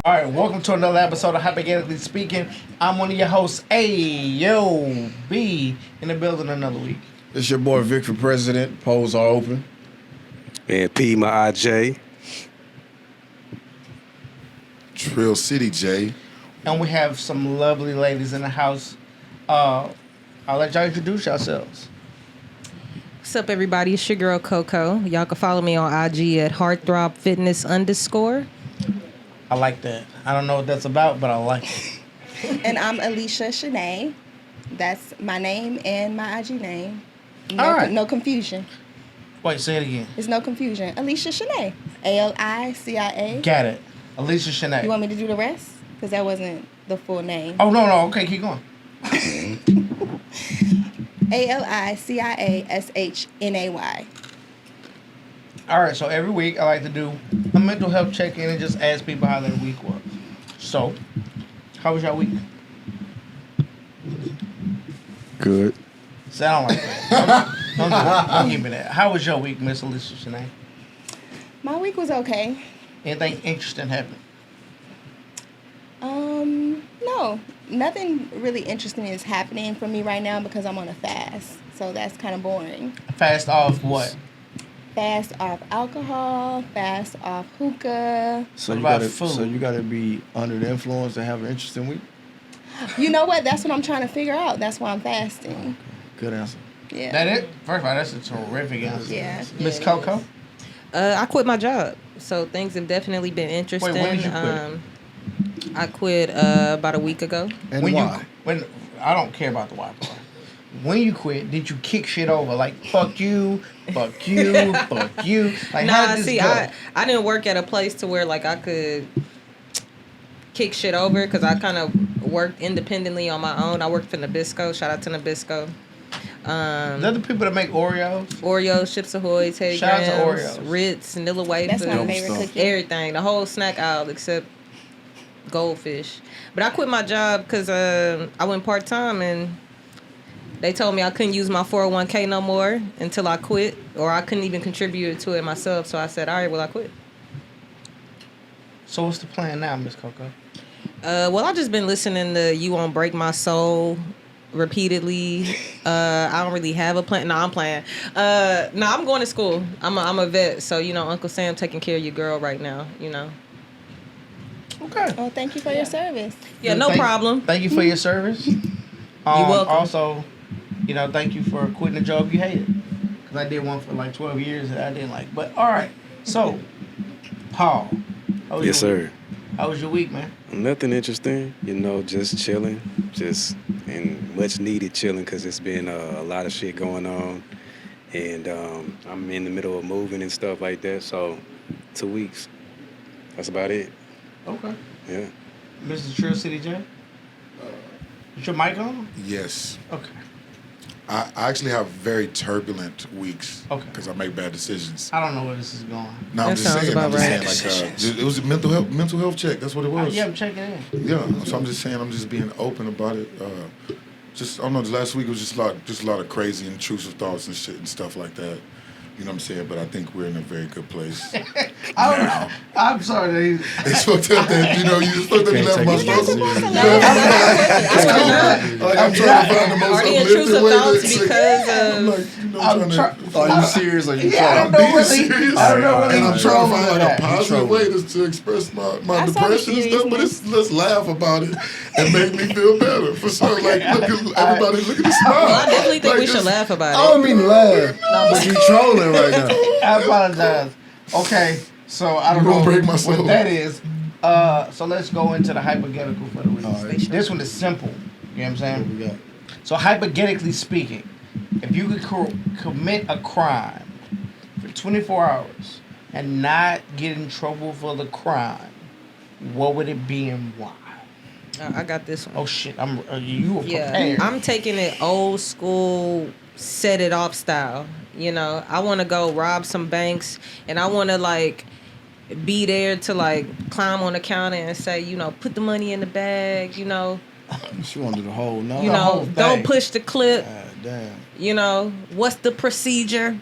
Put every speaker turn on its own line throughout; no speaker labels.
All right, welcome to another episode of Hypoghettocally Speaking. I'm one of your hosts, A.O.B. in the building another week.
It's your boy Vic for President. Polls are open.
And P, my IJ.
Trill City J.
And we have some lovely ladies in the house. I'll let y'all introduce yourselves.
What's up, everybody? It's your girl, Coco. Y'all can follow me on IG at heartthrobfitness_.
I like that. I don't know what that's about, but I like it.
And I'm Alicia Shanae. That's my name and my IG name.
All right.
No confusion.
Wait, say it again.
There's no confusion. Alicia Shanae. ALICIA.
Got it. Alicia Shanae.
You want me to do the rest? Because that wasn't the full name.
Oh, no. Okay, keep going.
ALICIASHNAY.
All right, so every week I like to do a mental health check-in and just ask people how their week was. So, how was your week?
Good.
Sound like that. Don't give me that. How was your week, Miss Alicia Shanae?
My week was okay.
Anything interesting happened?
No. Nothing really interesting is happening for me right now because I'm on a fast. So that's kind of boring.
Fast off what?
Fast off alcohol, fast off hookah.
So
What
you
about
gotta,
food?
so you gotta be under the influence to have an interesting week.
You know what? That's what I'm trying to figure out. That's why I'm fasting.
Good answer.
Yeah.
That it? First of all, that's a terrific answer.
Yeah.
Miss
Yeah, it
Coco?
I quit my job, so things have definitely been interesting.
when did you quit?
I quit about a week ago.
And
When
why?
when I don't care about the why part. When you quit, did you kick shit over? Like, fuck you, fuck you, fuck you? Like, how
Nah,
did this
see,
go?
I didn't work at a place to where like I could kick shit over because I kind of worked independently on my own. I worked for Nabisco. Shout out to Nabisco.
Is that the people that make Oreos?
Oreos, Chips Ahoy, Teddy
Shout out to
Grahams,
Oreos.
Ritz, Vanilla Wafers.
That's my
Dope
favorite
stuff.
cookie.
Everything, the whole snack aisle except Goldfish. But I quit my job because I went part-time and they told me I couldn't use my 401k no more until I quit, or I couldn't even contribute to it myself. So I said, all right, well, I quit.
So what's the plan now, Miss Coco?
Well, I just been listening to You Won't Break My Soul repeatedly. I don't really have a plan. No, I'm playing. No, I'm going to school. I'm a vet, so, you know, Uncle Sam taking care of your girl right now, you know.
Okay.
Oh, thank you for your service.
Yeah, no problem.
Thank you for your service. You're
welcome.
Also, you know, thank you for quitting a job you hated. Because I did one for like 12 years that I didn't like. But, all right. So, Paul. How was
Yes,
your week?
sir.
How was your week, man?
Nothing interesting, you know, just chilling, and much needed chilling because it's been a lot of shit going on. And I'm in the middle of moving and stuff like that. So 2 weeks. That's about it.
Okay.
Yeah.
Mr. Trill City J? Is your mic on?
Yes.
Okay.
I actually have very turbulent weeks
Okay.
because I make bad decisions.
I don't know where this is going.
No, I'm
That
just
sounds
saying. I'm
about
just
right.
saying. Like, it was a mental health check. That's what it was.
Yeah, I'm checking in.
Yeah. So I'm just saying. I'm just being open about it. Just I don't know. Last week was just a lot of crazy, intrusive thoughts and shit and stuff like that. You know what I'm saying? But I think we're in a very good place.
I'm sorry that he's...
It's fucked up that you just fucked up. You left my
You're not
thoughts.
supposed to
You
laugh.
Like I'm trying to find the most
Are the
uplifting
intrusive
way
thoughts
to say.
because
I'm
of...
like,
I'm
trying to.
Are you serious? Or you
Yeah, I
trying?
don't know
being
really.
serious.
I don't know really.
And I'm trying to find like a
that.
positive way to express my
I saw the
depression and stuff, but let's laugh about it and make me feel better. For sure. Like, look at everybody, look at the smile.
Well, I definitely think
Like,
we should
this-
laugh
I
about
don't
it.
mean to laugh, but you trolling right now.
I apologize. Okay, so I don't
You
know
won't break my soul.
what that is. So let's go into the hypothetical for the week.
All right.
This one is simple. You know what I'm
What
saying?
we got?
So hypothetically speaking, if you could commit a crime for 24 hours and not get in trouble for the crime, what would it be and why?
I got this one.
Oh shit! You were
Yeah,
prepared.
I'm taking it old school, set it off style. You know, I want to go rob some banks, and I want to like be there to like climb on the counter and say, you know, put the money in the bag. You know,
She wanted the whole no.
you
The whole
know,
thing.
don't push the clip.
God damn.
You know, what's the procedure?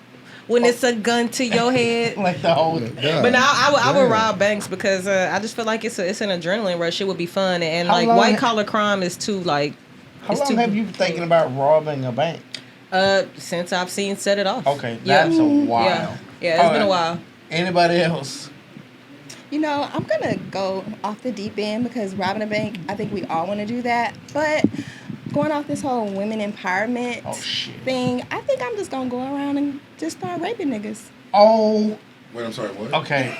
when it's a gun to your head.
Like the whole.
God.
But now I would
Damn.
rob banks because I just feel like it's an adrenaline rush. It would be fun, and
How
like
long
white
ha-
collar crime is too like.
How
it's
long
too-
have you been thinking about robbing a bank?
Since I've seen Set It Off.
Okay,
Yeah.
that's a while.
Yeah, it's been a while.
Anybody else?
You know, I'm gonna go off the deep end because robbing a bank, I think we all want to do that. But going off this whole women empowerment
Oh, shit.
thing, I think I'm just gonna go around and just start raping niggas.
Oh,
Wait, I'm sorry, what?
okay.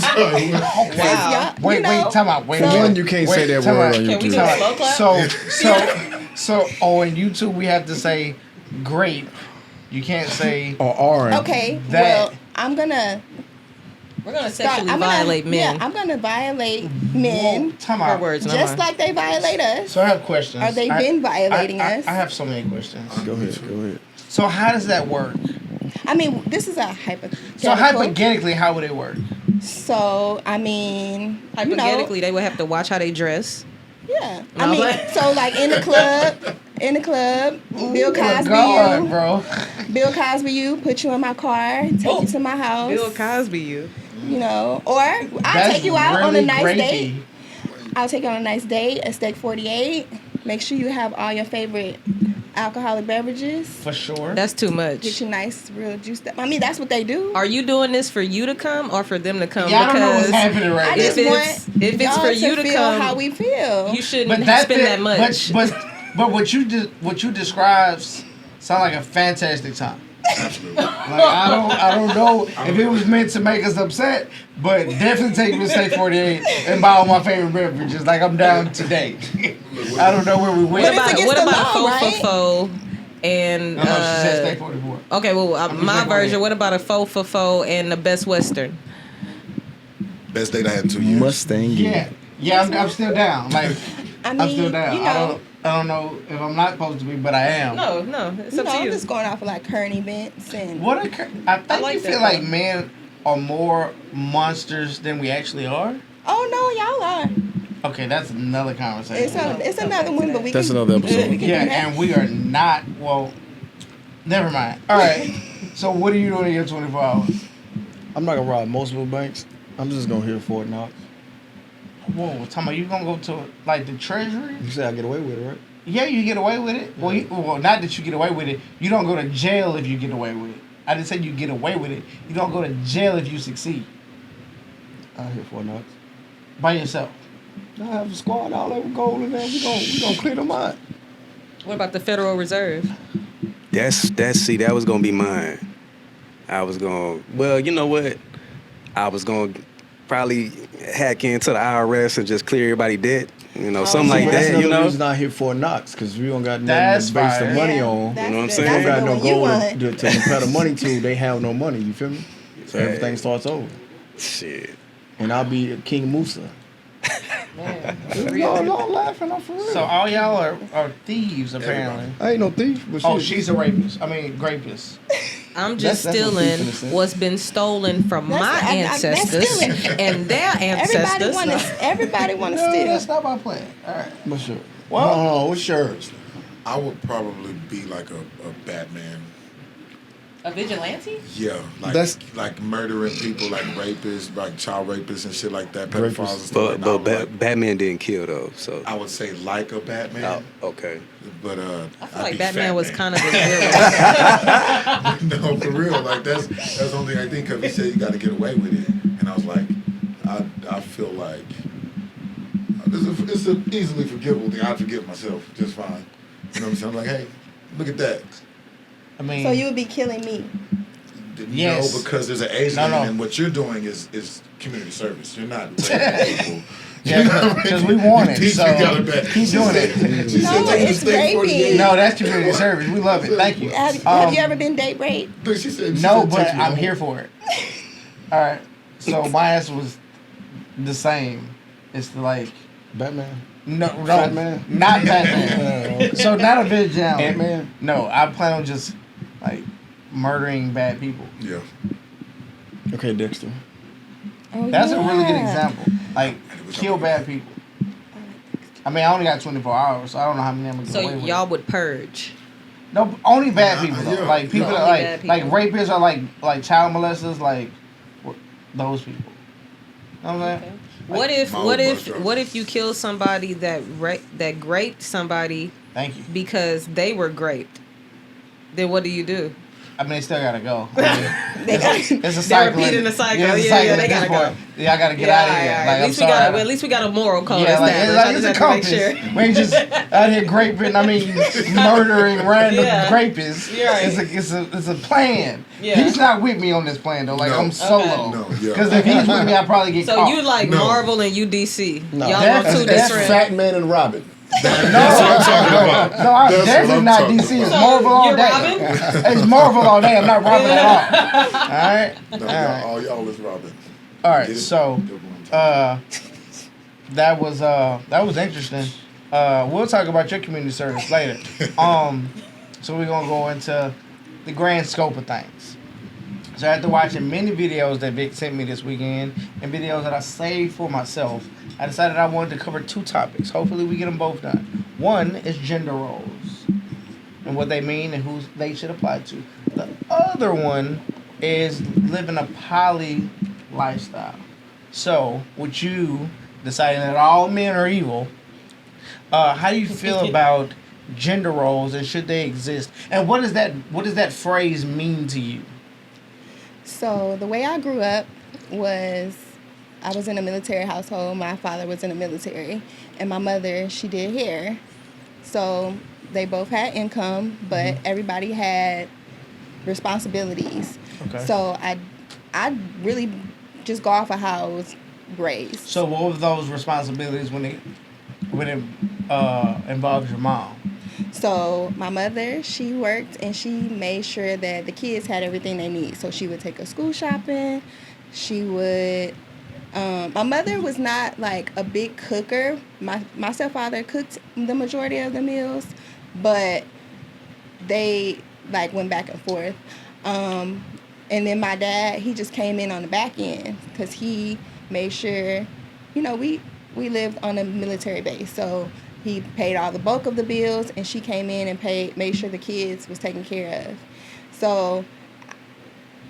Sorry, what?
Wow.
Wait, time out. Wait,
So-
wait.
One, you can't say that
time
word
out.
on
Can we do
YouTube.
a slow clap?
So, on YouTube, we have to say grape. You can't say.
Or orange.
Okay,
That-
well, I'm gonna
We're gonna
start.
sexually
I'm gonna,
violate men.
Yeah, I'm gonna violate
Whoa,
men
time
Her
out.
words, not
just
mine.
like they violate us.
So I have questions.
Or they been violating us.
I have so many questions.
Go ahead.
So how does that work?
I mean, this is a hypothetical.
So hypothetically, how would it work?
So I mean,
Hypothetically, they would have to watch how they dress.
yeah.
No,
I mean,
but-
so like in the club, Bill Cosby,
God,
you,
bro.
Bill Cosby, you, put you in my car, take you to my house,
Bill Cosby, you.
you know, or I'll
That's
take you out on a
really
nice
rapey.
date. I'll take you on a nice date, a steak 48. Make sure you have all your favorite alcoholic beverages.
For sure.
That's too
Get
much.
you nice, real juiced up. I mean, that's what they do.
Are you doing this for you to come or for them to come?
Y'all don't know what's
Because
happening
I
right
just
now.
if
want
it's
y'all
for you to
feel
come,
how we feel.
you shouldn't
But that
spend that much.
But what you describes sound like a fantastic time.
Absolutely.
Like I don't know if it was meant to make us upset, but definitely take me to State 48 and buy all my favorite beverages. Like I'm down today. I don't know where we went.
What if it gets
what
the
about
law,
a faux
right?
for faux and
No, she said State 44.
okay, well
I'm
my
just like,
version. What about a faux for faux and the Best Western?
Best date I had in 2 years.
Mustang.
Yeah, I'm still down. Like
I mean,
I'm still down.
you know,
I don't know if I'm not supposed to be, but I am.
No, it's up to
I'm
you.
just going off of like current events and.
I think
like
you
that,
feel like
though.
men are more monsters than we actually are.
Oh no, y'all are.
Okay, that's another conversation.
It's another one, but we
That's
can,
another episode.
we can
Yeah,
do that.
and we are not. Well, never mind. All right. So what are you doing in your 24 hours?
I'm not gonna rob multiple banks. I'm just gonna hit Fort Knox.
Whoa, talking about you gonna go to like the Treasury?
You say I get away with it, right?
Yeah, you get away with it. Well, not that you get away with it. You don't go to jail if you get away with it. I didn't say you get away with it. You don't go to jail if you succeed
I hit Fort Knox.
by yourself.
I have a squad all over gold in there. We gonna clear them out.
What about the Federal Reserve?
That was gonna be mine. I was gonna, well, you know what? I was gonna probably hack into the IRS and just clear everybody debt. You know, something like
That's
that, you
another
know?
reason I hit Fort Knox, because we don't got nothing
That's
to base the
fine.
money
Yeah,
on.
that's
You know what I'm
the-
saying?
We
that's
don't got
the
no
one you
gold
want.
to compare the money to. They have no money, you feel me? So
Yeah.
everything starts over.
Shit.
And I'll be King Musa.
Man,
No, I'm laughing. I'm for real.
So all y'all are thieves apparently.
I ain't no thief, but
Oh,
shit.
she's a rapist. I mean, grapist.
I'm just
That's what
stealing
people say.
what's been stolen from
That's-
my
that's
ancestors
stealing.
and their ancestors.
Everybody want to
No,
steal.
that's not my plan. All right.
What's yours?
Well-
no, what's yours?
I would probably be like a Batman.
A vigilante?
Yeah, like
That's-
like murdering people, like rapists, like child rapists and shit like that, pedophiles
Rapists.
and stuff like that. I would like-
Batman didn't kill though, so.
I would say like a Batman,
Okay.
but
I feel
I'd
like
be
Batman was
Fat
kind of a villain.
No, for real. Like that's the only thing I think of. He said you got to get away with it, and I was like, I feel like it's a easily forgivable thing. I'd forgive myself just fine. You know what I'm saying? I'm like, hey, look at that.
I mean,
So you would be killing me.
Yes.
No, because there's an age
No,
limit,
no.
and what you're doing is community service. You're not raping people.
yeah, because we want it.
Teach
So
you got it back.
keep doing it.
She
No,
said, take
it's
the steak 48.
raping.
No, that's community service. We love it. Thank you.
Have you ever been date raped?
Look, she said,
No,
said,
but
take you
I'm
home.
here for it. All right. So my answer was the same. It's like
Batman.
no,
Batman?
not Batman. So not a vigilante.
Ant-Man?
No, I plan on just like murdering bad people.
Yeah.
Okay, Dexter.
Oh,
That's a really good
yeah.
example. Like kill bad people. I mean, I only got 24 hours, so I don't know how many I'm gonna get
So
away with.
y'all would purge.
No, only bad people though.
Yeah.
Like people
Yeah.
that
Only bad
like
people.
rapists are like child molesters, like those people. You know what I'm saying?
What if
my
what
old
if
bus
what if you kill somebody that raped somebody
Thank you.
because they were raped? Then what do you do?
I mean, they still gotta go. I mean,
They got-
it's a
They're
cycle.
repeating the cycle.
Yeah, it's a
Yeah,
cycle
yeah,
at
they
this
gotta
point.
go.
Yeah, I gotta get out of here. Like,
at
I'm
least
sorry.
at least we got a moral code
Yeah, like
established.
it's
I
a
just have to make
compass.
sure.
We ain't just out here graping. I mean, murdering random
Yeah.
rapists.
You're right.
It's a plan.
Yeah.
He's not with me on this plan though. Like
No.
I'm solo.
No, yeah.
Because if he's with me, I'd probably get
So
caught.
you like
No.
Marvel and you DC?
No.
Y'all
That's-
on two
that's
different.
Fat Man and Robin.
That's what I'm talking about.
No, I'm
That's
definitely
what I'm
not
talking
DC. It's
about.
Marvel all
you're
day.
Robin?
It's Marvel all day. I'm not Robin at all. All right.
No,
All right.
all y'all is Robin.
All
Get
right.
it?
So,
That's what I'm talking
that was interesting. We'll talk about your community service later. So we're gonna go into the grand scope of things. So after watching many videos that Vic sent me this weekend and videos that I saved for myself, I decided I wanted to cover two topics. Hopefully we get them both done. One is gender roles and what they mean and who they should apply to. The other one is living a poly lifestyle. So, with you deciding that all men are evil, how do you feel about gender roles and should they exist? And what does that phrase mean to you?
So the way I grew up was I was in a military household. My father was in the military, and my mother, she did hair. So they both had income, but everybody had responsibilities.
Okay.
So I really just go off of how I was raised.
So what were those responsibilities when it involves your mom?
So my mother, she worked and she made sure that the kids had everything they need. So she would take us school shopping. She would. My mother was not like a big cooker. My stepfather cooked the majority of the meals, but they like went back and forth. And then my dad, he just came in on the back end because he made sure, we lived on a military base, so he paid all the bulk of the bills, and she came in and made sure the kids was taken care of. So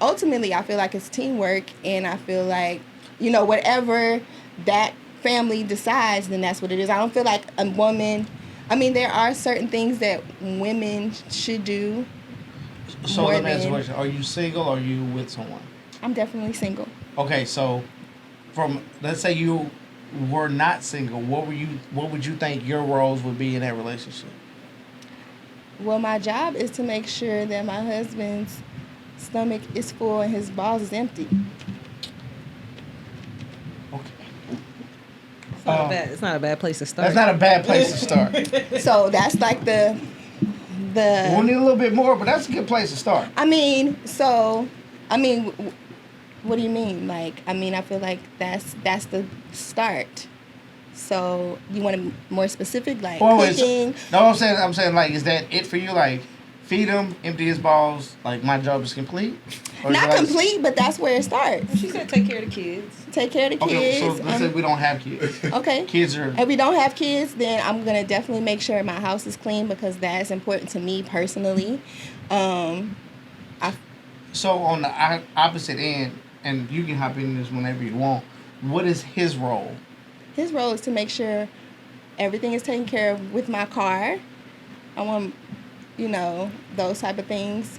ultimately, I feel like it's teamwork, and I feel like, whatever that family decides, then that's what it is. I don't feel like a woman, there are certain things that women should do.
So
more
let me ask you a
than-
question. Are you single or are you with someone?
I'm definitely single.
Okay, so let's say you were not single, what would you think your roles would be in that relationship?
Well, my job is to make sure that my husband's stomach is full and his balls is empty.
Okay.
It's not a bad place to start.
That's not a bad place to start.
So that's like the
We'll need a little bit more, but that's a good place to start.
what do you mean? I feel like that's the start. So you want to more specific, like cooking?
No, I'm saying like, is that it for you? Like, feed him, empty his balls. Like, my job is complete. Or is
Not
it like-
complete, but that's where it starts.
She said take care of the kids.
Take care of the
Okay,
kids.
so let's say we don't have kids.
Okay.
Kids are.
If we don't have kids, then I'm gonna definitely make sure my house is clean because that's important to me personally.
So on the opposite end, and you can hop in this whenever you want. What is his role?
His role is to make sure everything is taken care of with my car. I want, those type of things.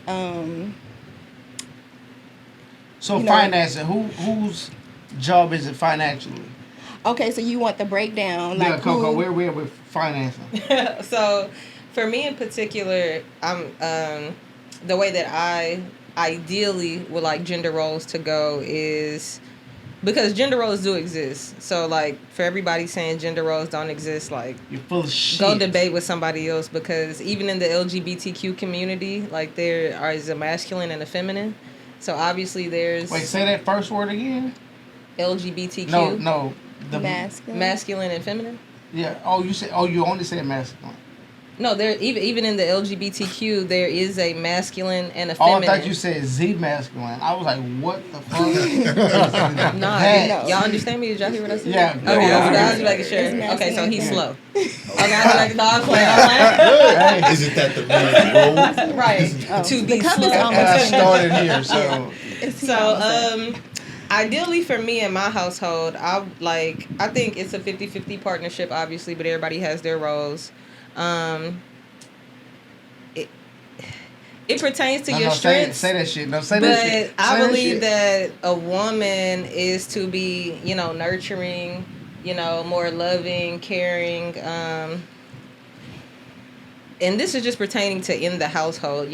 So
You know-
financing. Whose job is it financially?
Okay, so you want the breakdown,
Yeah,
like
Coco.
who-
Where we at with financing?
So, for me in particular, I'm the way that I ideally would like gender roles to go is because gender roles do exist. So, like, for everybody saying gender roles don't exist, like,
You're full of shit.
go debate with somebody else because even in the LGBTQ community, like, there is a masculine and a feminine. So obviously there's
Wait, say that first word again.
LGBTQ.
No. The
masculine.
Masculine and feminine.
Yeah. Oh, you said. Oh, you only said masculine.
No, there even in the LGBTQ there is a masculine and a
Oh, I
feminine.
thought you said Z masculine. I was like, what the fuck?
Nah,
That-
y'all understand me? Did y'all hear what I said?
Yeah.
Okay, I was making
It's
sure. Okay, so
masculine.
he's
Yeah.
slow. Okay, I was like, no, I'm playing. I'm
Hey,
Isn't that the man's role?
like, right.
Oh,
To
the
be
cup is
slow.
almost
and I
finished.
started here, so
It's
So,
almost there.
ideally for me in my household, I think it's a 50-50 partnership, obviously, but everybody has their roles. It pertains to your strengths.
say that shit. No, say that shit.
But I
Say that
believe
shit.
that a woman is to be, nurturing, more loving, caring. And this is just pertaining to in the household,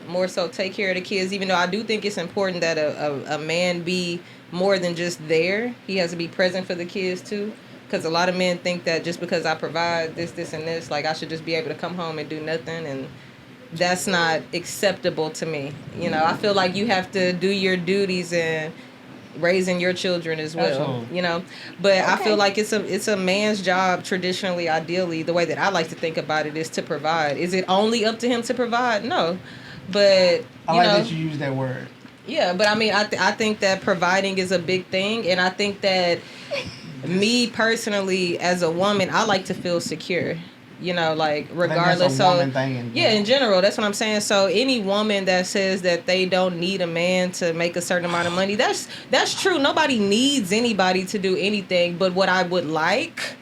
more so take care of the kids, even though I do think it's important that a man be more than just there. He has to be present for the kids too. Because a lot of men think that just because I provide this, and this, like I should just be able to come home and do nothing. And that's not acceptable to me. I feel like you have to do your duties and raising your children as well.
Absolutely.
But I feel like it's a man's job traditionally, ideally, the way that I like to think about it is to provide. Is it only up to him to provide? No. But
I like that you use that word.
yeah, but I mean I think that providing is a big thing, and I think that me personally as a woman, I like to feel secure. Like regardless.
That's a woman thing
Yeah, in general, that's what I'm saying. So any woman that says that they don't need a man to make a certain amount of money, that's true. Nobody needs anybody to do anything. But what I would like,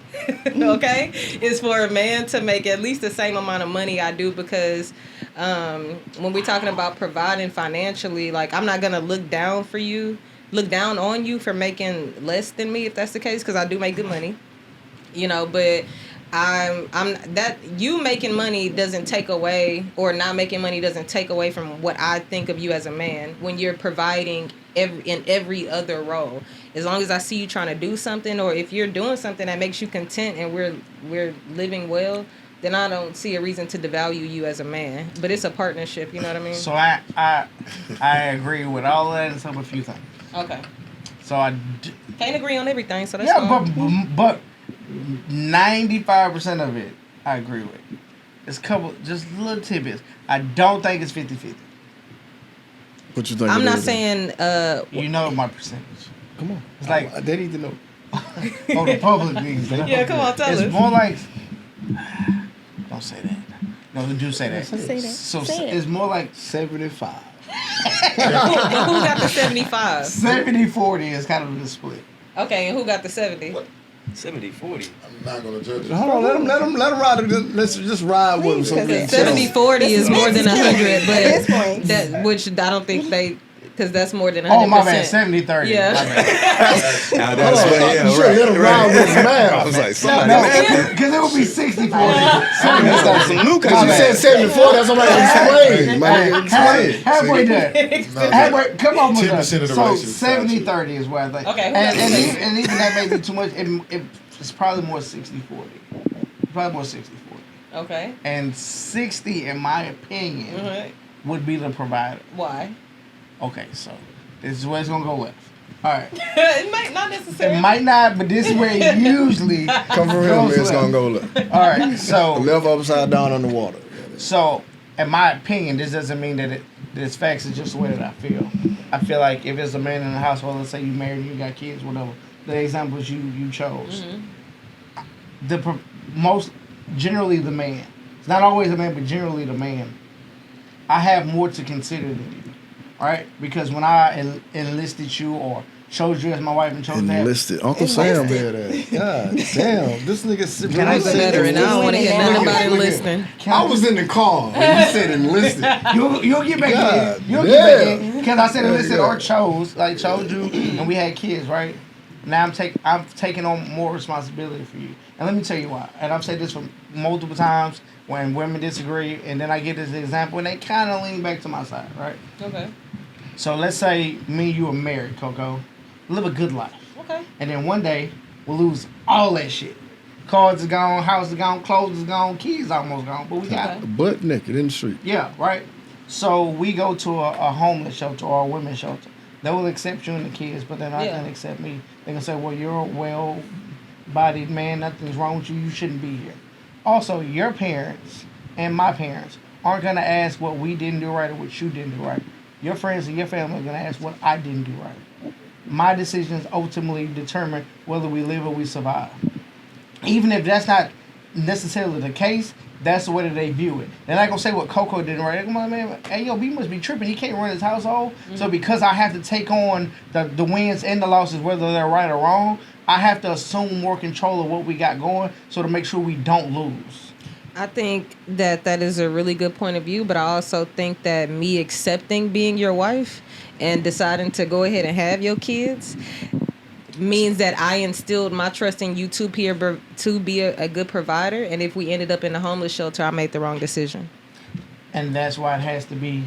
okay, is for a man to make at least the same amount of money I do, because when we're talking about providing financially, like I'm not gonna look down on you for making less than me if that's the case, because I do make good money, but I'm that you making money doesn't take away, or not making money doesn't take away from what I think of you as a man when you're providing in every other role. As long as I see you trying to do something, or if you're doing something that makes you content and we're living well, then I don't see a reason to devalue you as a man. But it's a partnership, you know what I mean?
So I agree with all of that and some a few things.
Okay.
So
Can't agree on everything, so that's
yeah,
fine.
but 95% of it I agree with. It's a couple just little tidbits. I don't think it's 50-50.
What you think?
I'm
it
not
is?
saying
You know my percentage.
Come on.
It's like
they need to know.
oh, the public needs to know.
Yeah, come on, tell us.
It's more like don't say that. No, do say that.
Say that.
So
Say it.
it's more like
75.
But who got the 75?
70-40 is kind of the split.
Okay, and who got the 70?
70-40.
I'm not gonna judge you.
Hold on, let him ride it. Let's just ride with him. So we
Please,
can
70-40 is more than 100,
At this
but
point.
that which I don't think they, because that's more than 100%.
Oh my bad, 70-30.
Yeah.
My bad.
Now that's
Hold on,
what,
you should let him ride with his mouth.
I was like, somebody
No,
man.
because it would be 60-40.
That's like some new
Because you
kind
said 74, that's what I'm explaining. Man, explain.
Halfway there. Halfway, come on,
10% of the
so
race is
70-30 is what I think.
Okay, who
and,
got the same?
and even that may be too much. It's probably more 60-40. Probably more 60-40.
Okay.
And 60, in my opinion,
Mm-hmm.
would be the provider.
Why?
Okay, so this is where it's gonna go left. All right.
It might not necessarily.
It might not, but this is where it usually
Come from him,
goes
it's
left.
going to go left.
All right, so
Left upside down on the water.
So, in my opinion, this doesn't mean that it's facts. It's just the way that I feel. I feel like if it's a man in the household, let's say you married and you got kids, whatever, the examples you chose, generally the man. It's not always the man, but generally the man. I have more to consider than you, right? Because when I enlisted you or chose you as my wife and chose that.
Enlisted. Uncle Sam had that. God damn. This nigga
Can I
He's a
say
veteran. I don't want to hear nothing about enlisting.
I was in the car and you said enlisted.
You'll get back
God
in. You'll
damn.
get back in. Because I said enlisted
Yeah.
or chose you, and we had kids, right? Now I'm taking on more responsibility for you. And let me tell you why. And I've said this for multiple times when women disagree, and then I get this example, and they kind of lean back to my side, right?
Okay.
So let's say me and you are married, Coco. Live a good life.
Okay.
And then one day, we'll lose all that shit. Cars is gone, house is gone, clothes is gone, kids almost gone, but we got it.
Butt naked in the street.
Yeah, right? So we go to a homeless shelter or a women's shelter. They will accept you and the kids, but they're not going to accept me. They're going to say, well, you're a well-bodied man. Nothing's wrong with you. You shouldn't be here. Also, your parents and my parents aren't gonna ask what we didn't do right or what you didn't do right. Your friends and your family are gonna ask what I didn't do right. My decisions ultimately determine whether we live or we survive. Even if that's not necessarily the case, that's the way that they view it. They're not gonna say what Coco did right. They're gonna, man, hey yo, B must be tripping. He can't run his household. So because I have to take on the wins and the losses, whether they're right or wrong, I have to assume more control of what we got going, so to make sure we don't lose.
I think that is a really good point of view, but I also think that me accepting being your wife and deciding to go ahead and have your kids means that I instilled my trust in you to be a good provider. And if we ended up in a homeless shelter, I made the wrong decision.
And that's why it has to be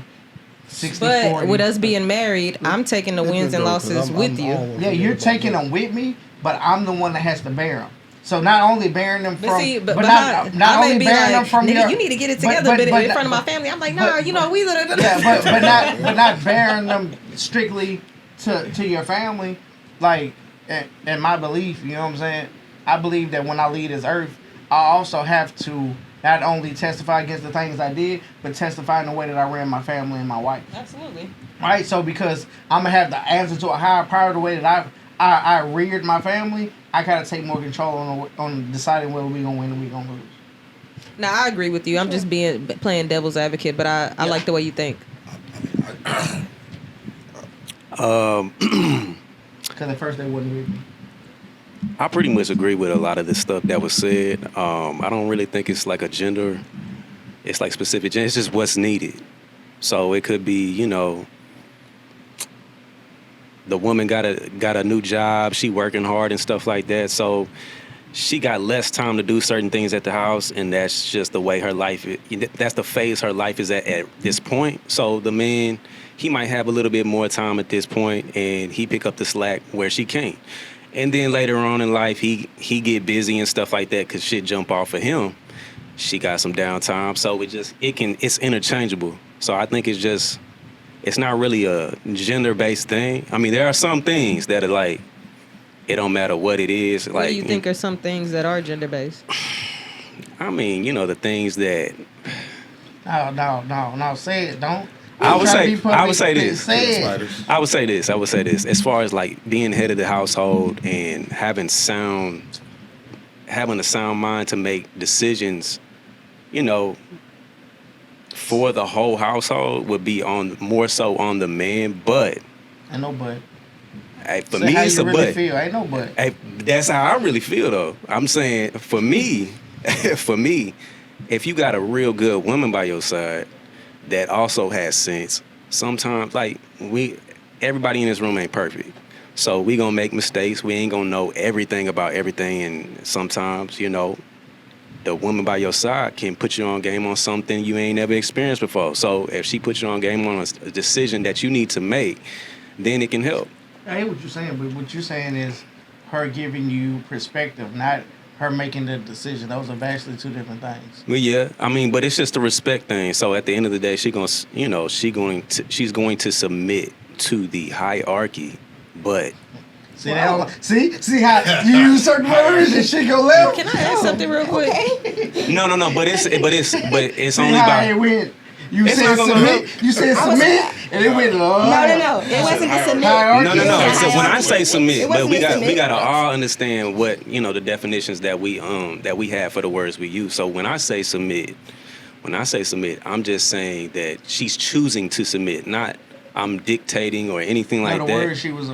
60-40.
But with us being married, I'm taking the wins and losses with you.
Yeah, you're taking them with me, but I'm the one that has to bear them. So not only bearing them from,
but
not
I
only
may be
bearing
like,
them from
nigga,
your,
you need to get it together. But in front of my family, I'm like, nah, we.
Yeah, but not bearing them strictly to your family, like. In my belief, you know what I'm saying? I believe that when I leave this earth, I also have to not only testify against the things I did, but testify in the way that I ran my family and my wife.
Absolutely.
Right? So because I'm going to have the answer to a higher power the way that I reared my family, I got to take more control on deciding whether we're going to win or we're going to lose.
Now, I agree with you. I'm just playing devil's advocate, but I like the way you think.
Because at first they wouldn't with me.
I pretty much agree with a lot of the stuff that was said. I don't really think it's like a gender. It's like specific gender. It's just what's needed. So it could be, you know, the woman got a new job. She working hard and stuff like that. So she got less time to do certain things at the house, and that's just the way her life is. That's the phase her life is at this point. So the man, he might have a little bit more time at this point, and he pick up the slack where she can't. And then later on in life, he get busy and stuff like that because shit jump off of him. She got some downtime, so it's interchangeable. So I think it's not really a gender-based thing. I mean, there are some things that are like, it don't matter what it is.
What do you think are some things that are gender-based?
I mean, you know, the things that...
No, say it, don't.
I would say this.
Say it.
I would say this. As far as like being head of the household and having a sound mind to make decisions, you know, for the whole household would be more so on the man. But
I know, but
for me, it's a
really
but.
Feel. I know, but
that's how I really feel, though. I'm saying for me, if you got a real good woman by your side that also has sense, sometimes like everybody in this room ain't perfect. So we gonna make mistakes. We ain't gonna know everything about everything, and sometimes, you know, the woman by your side can put you on game on something you ain't never experienced before. So if she puts you on game on a decision that you need to make, then it can help.
I hear what you're saying, but what you're saying is her giving you perspective, not her making the decision. Those are vastly two different things.
Well, yeah, I mean, but it's just a respect thing. So at the end of the day, she's going to submit to the hierarchy, but.
See how you use certain words and shit go left.
Can I ask something real quick?
Okay.
No, but it's
See
only
how
about.
it went. You
It's
said
not gonna
submit. You said submit, and it went.
No. It wasn't the submit.
No. So when I say
It
submit, but
wasn't
we
the submit.
gotta all understand what, you know, the definitions that we have for the words we use. So when I say submit, I'm just saying that she's choosing to submit, not I'm dictating or anything like that.
The word she was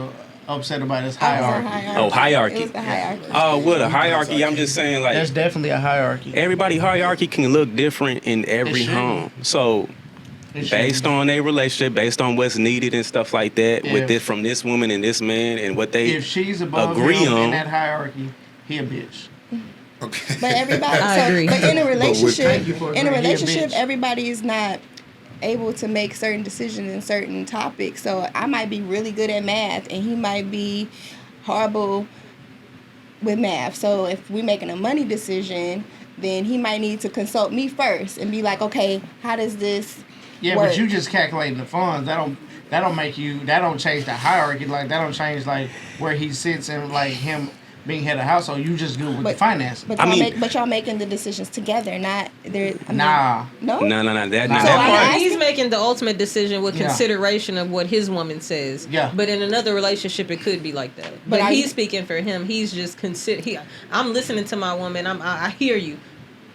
upset about is hierarchy.
Oh, hierarchy.
It was the hierarchy.
Oh, what a hierarchy! I'm just saying, like,
That's definitely a hierarchy.
everybody hierarchy can look different in every home. So based on their relationship, based on what's needed and stuff like that, with it from this woman and this man and what they
if she's above
agree
him
on
in that hierarchy, he a bitch.
Okay.
But everybody,
I agree.
But in a
Thank you for agreeing. He a
relationship,
bitch.
everybody is not able to make certain decisions in certain topics. So I might be really good at math, and he might be horrible with math. So if we're making a money decision, then he might need to consult me first and be like, okay, how does this
Yeah,
work?
but you just calculating the funds. That don't change the hierarchy. Like that don't change like where he sits and like him being head of household. You just good with the finances.
But
I
y'all,
mean-
but y'all making the decisions together, not there. I mean,
Nah.
No.
No.
Nah.
That
So
part.
I-
He's making the ultimate decision with
Yeah.
consideration of what his woman says.
Yeah.
But in another relationship, it could be like that.
But
But
are
he's
you-
speaking for him. He's just I'm listening to my woman. I hear you.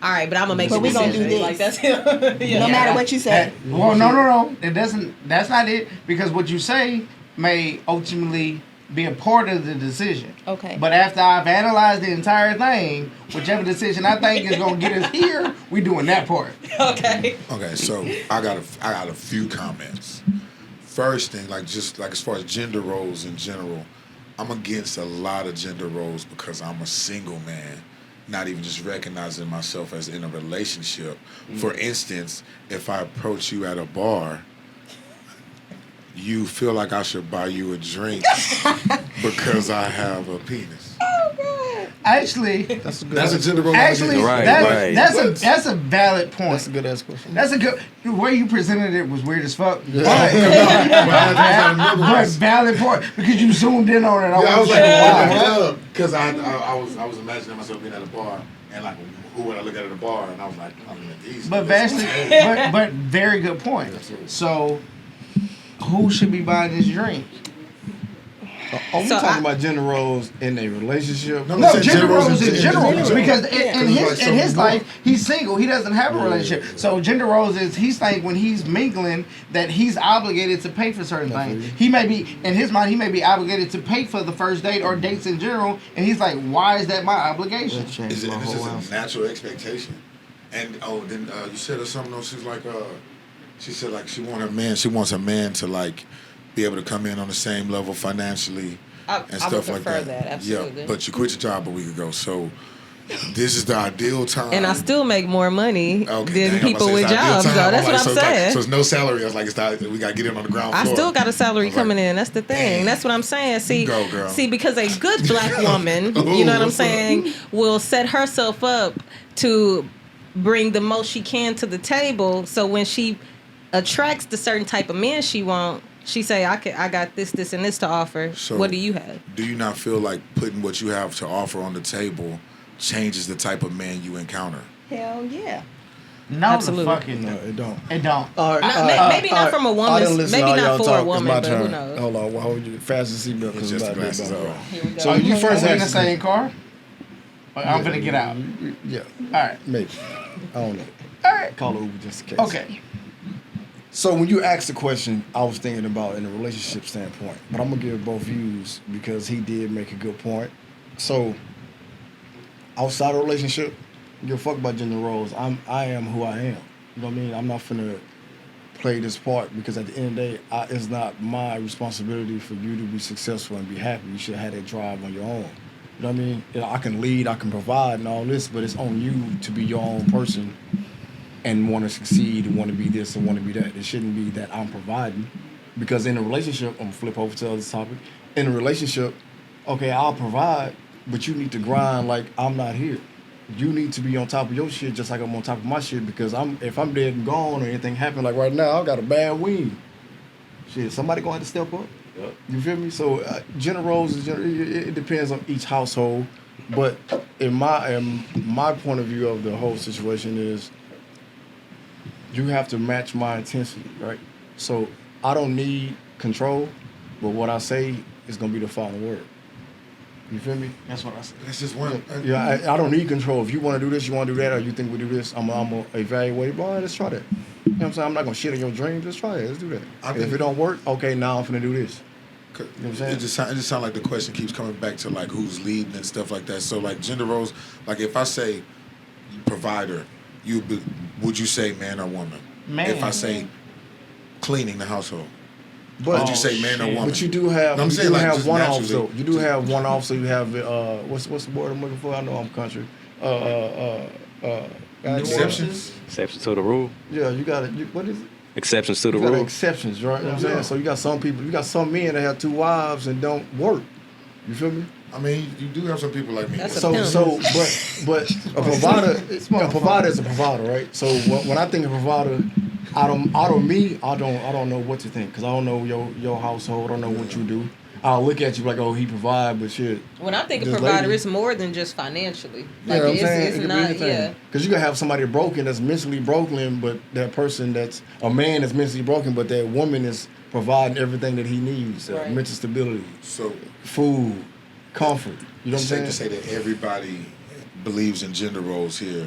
All right, but I'm gonna make
But
a
we gonna
decision.
do this.
Like that's him. Yeah.
No matter what you say.
Well, no. It doesn't. That's not it. Because what you say may ultimately be a part of the decision.
Okay.
But after I've analyzed the entire thing, whichever decision I think is gonna get us here, we doing that part.
Okay.
Okay, so I got a few comments. First thing, just as far as gender roles in general, I'm against a lot of gender roles because I'm a single man, not even just recognizing myself as in a relationship. For instance, if I approach you at a bar, you feel like I should buy you a drink because I have a penis.
Actually,
That's a good.
That's a gender role.
actually,
Right,
that's,
right.
that's a valid point.
That's a good ass question.
That's a good. The way you presented it was weird as fuck.
But I
But valid point because you zoomed in on it.
I was like,
why?
because I was imagining myself being at a bar and like who would I look at a bar and I was like, these.
But vastly, but very good point. So, who should be buying this drink?
Are we
So
talking
I-
about gender roles in a relationship?
No,
No,
said
gender roles in
in
general.
general.
Because in
Because
his
like
in his
some
life, he's single. He doesn't have a relationship. So gender roles is he's like when he's mingling that he's obligated to pay for certain things. He may be in his mind he may be obligated to pay for the first date or dates in general, and he's like, why is that my obligation?
That changed
Is it
my
it's
whole
just
house.
a natural expectation? And then you said or something else. She was like, she said like she wants a man to like be able to come in on the same level financially
I
and
would
stuff like
prefer
that.
that, absolutely.
Yeah, but you quit your job a week ago, so this is the ideal time.
And I still make more money
Okay,
than
dang,
people
I'm
with
about to say it's ideal
jobs,
time.
though. That's
I'm
what I'm
like,
saying.
so it's no salary. I was like, we got to get in on the ground
I
floor.
still got a salary
I was like,
coming in. That's the thing.
dang.
That's what I'm saying. See,
Go, girl.
see, because a good black woman, you know what I'm saying, will set herself up to bring the most she can to the table. So when she attracts the certain type of men she want, she say, I got this, and this to offer.
So-
What do you have?
Do you not feel like putting what you have to offer on the table changes the type of man you encounter?
Hell yeah.
No,
Absolutely.
the fuck it
No,
don't.
it don't.
It don't.
All right,
Maybe not from a woman's, maybe not for a woman, but who knows?
Hold on, hold you. Fast seatbelt because
It's
it's
just
about
the
to
glasses
be
on.
Here we go.
So
Are
you
you
first
in the
asked
same car? Or I'm gonna get out.
Yeah,
All right.
maybe. I don't know.
All right.
Call it Uber just in case.
Okay.
So when you asked the question, I was thinking about in a relationship standpoint, but I'm gonna give both views because he did make a good point. So outside of a relationship, give a fuck about gender roles. I am who I am. You know what I mean? I'm not finna play this part because at the end of the day, it's not my responsibility for you to be successful and be happy. You should have that drive on your own. You know what I mean? You know, I can lead, I can provide and all this, but it's on you to be your own person and want to succeed and want to be this and want to be that. It shouldn't be that I'm providing. Because in a relationship, I'm going to flip over to the other topic. In a relationship, okay, I'll provide, but you need to grind like I'm not here. You need to be on top of your shit just like I'm on top of my shit because if I'm dead and gone or anything happen, like right now, I got a bad wing. Shit, somebody going to have to step up.
Yep.
You feel me? So gender roles, it depends on each household. But in my point of view of the whole situation is you have to match my intensity, right? So I don't need control, but what I say is going to be the final word. You feel me?
That's what I said.
That's just one.
Yeah, I don't need control. If you want to do this, you want to do that, or you think we do this, I'm going to evaluate. Boy, let's try that. You know what I'm saying? I'm not going to shit on your dreams. Let's try it. Let's do that. And if it don't work, okay, now I'm going to do this.
You
know what I'm saying?
It just sounds like the question keeps coming back to like who's leading and stuff like that. So like gender roles, like if I say provider, would you say man or woman?
Man.
If I say cleaning the household,
But
would you say man or woman?
But you do have,
No, I'm
you
saying
do
like
have
just
one off
naturally.
though. You do have one off, so you have what's the word I'm looking for? I know I'm country.
Exceptions.
Exceptions to the rule.
Yeah, you got it. What is it?
Exceptions to the
You got
rule.
exceptions, right? You know what I'm saying? So you got some people, you got some men that have two wives and don't work. You feel me?
I mean, you do have some people like me.
That's a
So
pimp.
but a provider is a provider, right? So when I think of provider, out of me, I don't know what to think because I don't know your household. I don't know what you do. I'll look at you like, oh, he provide, but shit.
When I think of
This
provider,
lady-
it's more than just financially.
Yeah,
Like
I'm
it's,
saying
it's
it could be
not.
anything.
Yeah.
Because you can have somebody broken that's mentally broken, but that person that's a man that's mentally broken, but that woman is providing everything that he needs,
Right.
mental stability,
So
food, comfort. You know
it's
what I'm
safe
saying?
to say that everybody believes in gender roles here,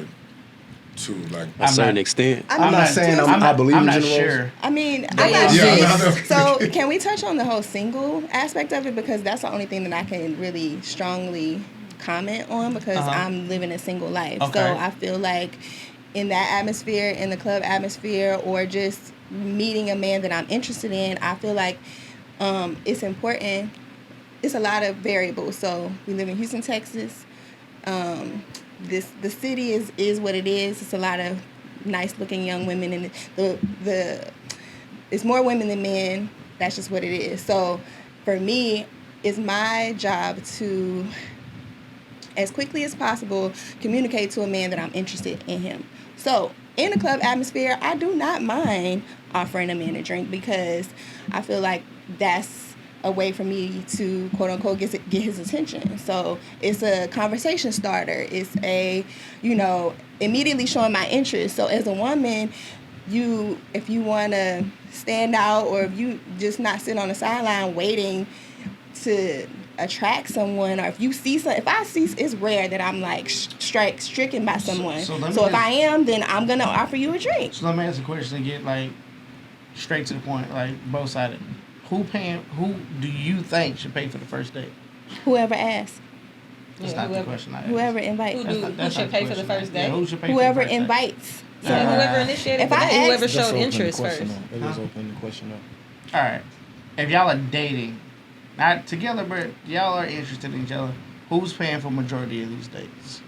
too. Like,
A certain extent.
I'm not saying I believe
I'm
in
not
gender roles.
sure.
I mean,
Yeah,
I'm not
yeah,
sure.
I know.
So can we touch on the whole single aspect of it? Because that's the only thing that I can really strongly comment on because I'm living a single life.
Okay.
So I feel like in that atmosphere, in the club atmosphere, or just meeting a man that I'm interested in, I feel like it's important. It's a lot of variables. So we live in Houston, Texas. The city is what it is. It's a lot of nice looking young women, and it's more women than men. That's just what it is. So for me, it's my job to, as quickly as possible, communicate to a man that I'm interested in him. So in a club atmosphere, I do not mind offering a man a drink because I feel like that's a way for me to quote unquote get his attention. So it's a conversation starter. It's a, immediately showing my interest. So as a woman, if you want to stand out, or if you just not sit on the sideline waiting to attract someone, or if I see, it's rare that I'm like stricken by someone. So if I am, then I'm gonna offer you a drink.
So let me ask a question to get like straight to the point, like both sided. Who do you think should pay for the first date?
Whoever asks.
That's not the question I asked.
Whoever invites.
Who should pay for the first date?
Yeah, who should pay
Whoever
for the first date?
invites.
So whoever initiated,
If I ask-
whoever
Let's
showed
open the
interest
question
first.
up. Let's open the question up.
All right. If y'all are dating, not together, but y'all are interested in each other, who's paying for majority of these dates?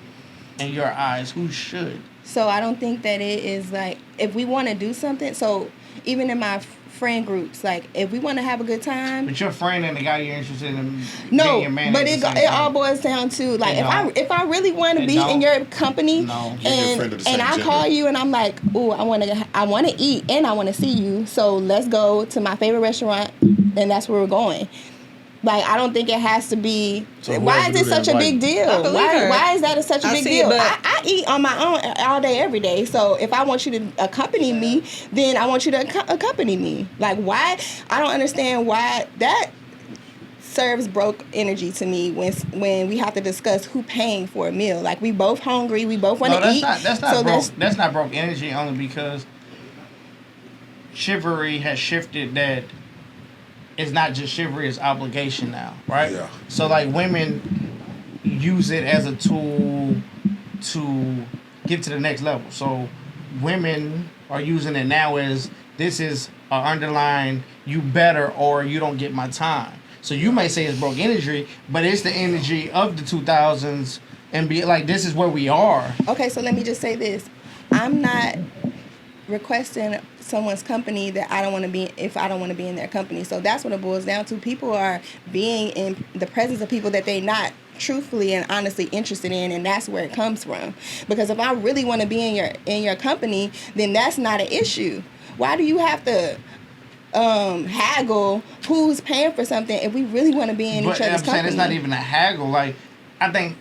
In your eyes, who should?
So I don't think that it is like, if we want to do something, so even in my friend groups, like if we want to have a good time.
But your friend and the guy you're interested in
No,
being your man
but
at the
it
same
all
time.
boils down to like
They
if I really want to
They
be in
don't.
your company
No.
You're your friend of the same
and I
gender.
call you and I'm like, ooh, I want to eat and I want to see you, so let's go to my favorite restaurant and that's where we're going. Like, I don't think it has to be.
So
why
whoever
is it
do the
such a big
inviting.
deal?
I believe her.
Why is that such a
I
big
see it,
deal?
but-
I eat on my own all day, every day. So if I want you to accompany me, then I want you to accompany me. Like, why? I don't understand why that serves broke energy to me when we have to discuss who paying for a meal. Like, we both hungry, we both want to eat.
That's not
so
broke. That's not broke energy, only because chivalry has shifted. That it's not just chivalry; it's obligation now, right?
Yeah.
So like women use it as a tool to get to the next level. So women are using it now as this is underlying you better or you don't get my time. So you may say it's broke energy, but it's the energy of the 2000s and be like, this is where we are.
Okay, so let me just say this. I'm not requesting someone's company that I don't want to be if I don't want to be in their company. So that's what it boils down to. People are being in the presence of people that they not truthfully and honestly interested in, and that's where it comes from. Because if I really want to be in your company, then that's not an issue. Why do you have to haggle who's paying for something if we really want to be in
But
each
I'm
other's
saying
company?
it's not even a haggle. Like, I think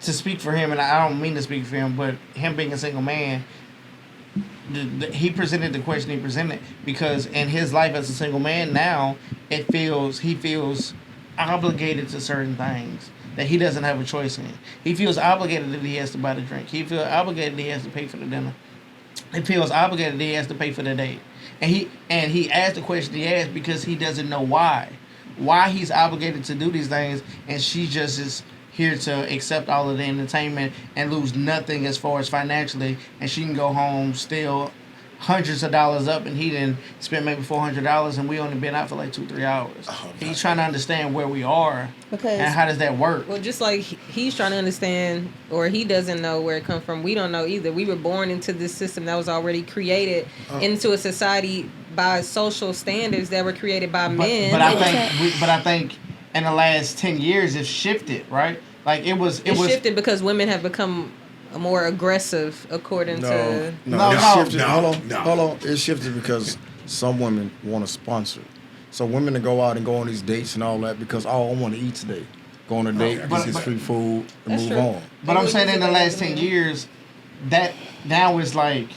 to speak for him, and I don't mean to speak for him, but him being a single man, he presented the question he presented because in his life as a single man now, he feels obligated to certain things that he doesn't have a choice in. He feels obligated that he has to buy the drink. He feels obligated that he has to pay for the dinner. He feels obligated that he has to pay for the date. And he asked the question he asked because he doesn't know why he's obligated to do these things, and she just is here to accept all of the entertainment and lose nothing as far as financially, and she can go home still hundreds of dollars up, and he didn't spend maybe $400, and we only been out for like 2-3 hours. He's trying to understand where we are
Because-
and how does that work.
Well, just like he's trying to understand, or he doesn't know where it comes from. We don't know either. We were born into this system that was already created into a society by social standards that were created by men.
But I think in the last 10 years it's shifted, right? Like it was
shifted because women have become more aggressive, according to.
No, it shifted.
no,
Hold on,
no.
hold on. It shifted because some women want to sponsor. So women to go out and go on these dates and all that because, oh, I want to eat today. Go on a date, get his free food, and
That's
move
true.
on.
But I'm saying in the last 10 years, that now is like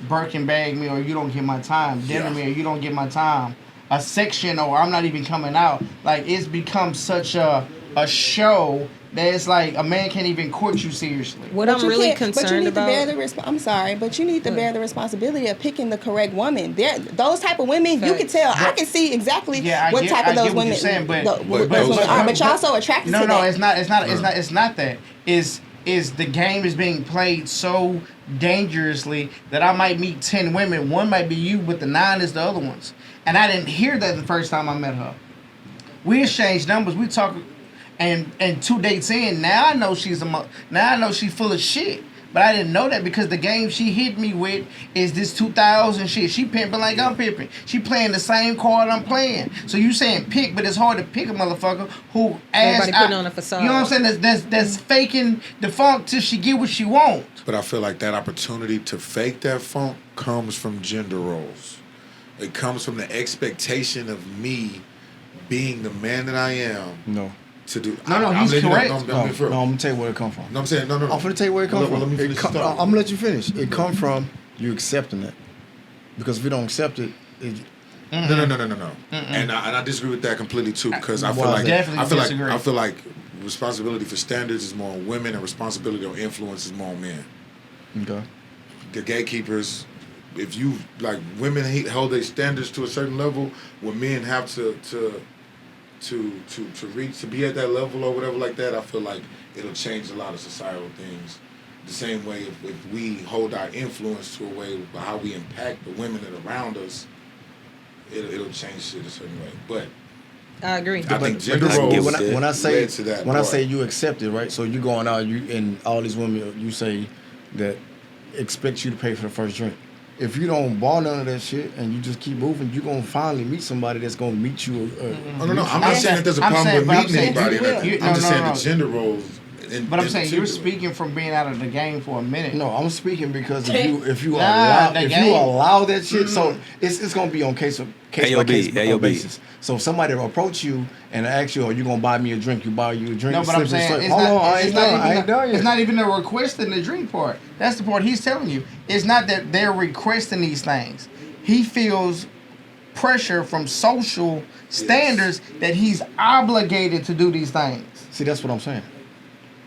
Birkin bag me or you don't get my time, dinner me or you don't get my time, a section or I'm not even coming out. Like it's become such a show that it's like a man can't even court you seriously.
What
But
I'm
you
really
can't-
concerned
but you need
about.
To bear the I'm sorry, but you need to bear the responsibility of picking the correct woman. Those type of women, you can
Facts.
tell. I can see exactly what type of
I
those
get what
women.
you're saying, but
those women are. But you're also attracted to that.
No, it's not that. Is the game is being played so dangerously that I might meet 10 women. One might be you, but the 9 is the other ones. And I didn't hear that the first time I met her. We exchanged numbers. We talk, and 2 dates in, now I know she's full of shit. But I didn't know that because the game she hit me with is this 2000 shit. She pimping like I'm pimping. She playing the same card I'm playing. So you saying pick, but it's hard to pick a motherfucker who
Everybody putting on a facade.
You know what I'm saying? That's faking the funk till she get what she wants.
But I feel like that opportunity to fake that funk comes from gender roles. It comes from the expectation of me being the man that I am.
No.
To do.
No, he's correct.
No, I'm gonna tell you where it come from.
No, I'm saying no.
I'm gonna tell you where it come from.
Let me finish the
I'm
story.
gonna let you finish. It come from you accepting it, because if you don't accept it,
No. And I disagree with that completely too because I feel
Why
like
is that?
I feel like responsibility for standards is more on women and responsibility on influence is more on men.
Okay.
The gatekeepers, if you like women hold their standards to a certain level, where men have to reach to be at that level or whatever like that, I feel like it'll change a lot of societal things. The same way if we hold our influence to a way of how we impact the women that are around us, it'll change shit a certain way. But
I agree.
I think gender
But
roles
when I say
led to that
when I
part.
say you accept it, right? So you going out, and all these women, you say that expect you to pay for the first drink. If you don't buy none of that shit and you just keep moving, you're gonna finally meet somebody that's gonna meet you.
No. I'm not saying that there's a problem with meeting anybody. I'm just saying the gender roles.
But I'm saying you're speaking from being out of the game for a minute.
No, I'm speaking because if you
Nah,
allow that shit, so it's gonna be on case by case
AOB.
basis. So if somebody approach you and ask you, "Are you gonna buy me a drink?" You buy you a drink.
No, but I'm saying it's not even the requesting the drink part. That's the part he's telling you. It's not that they're requesting these things. He feels pressure from social standards that he's obligated to do these things.
See, that's what I'm saying.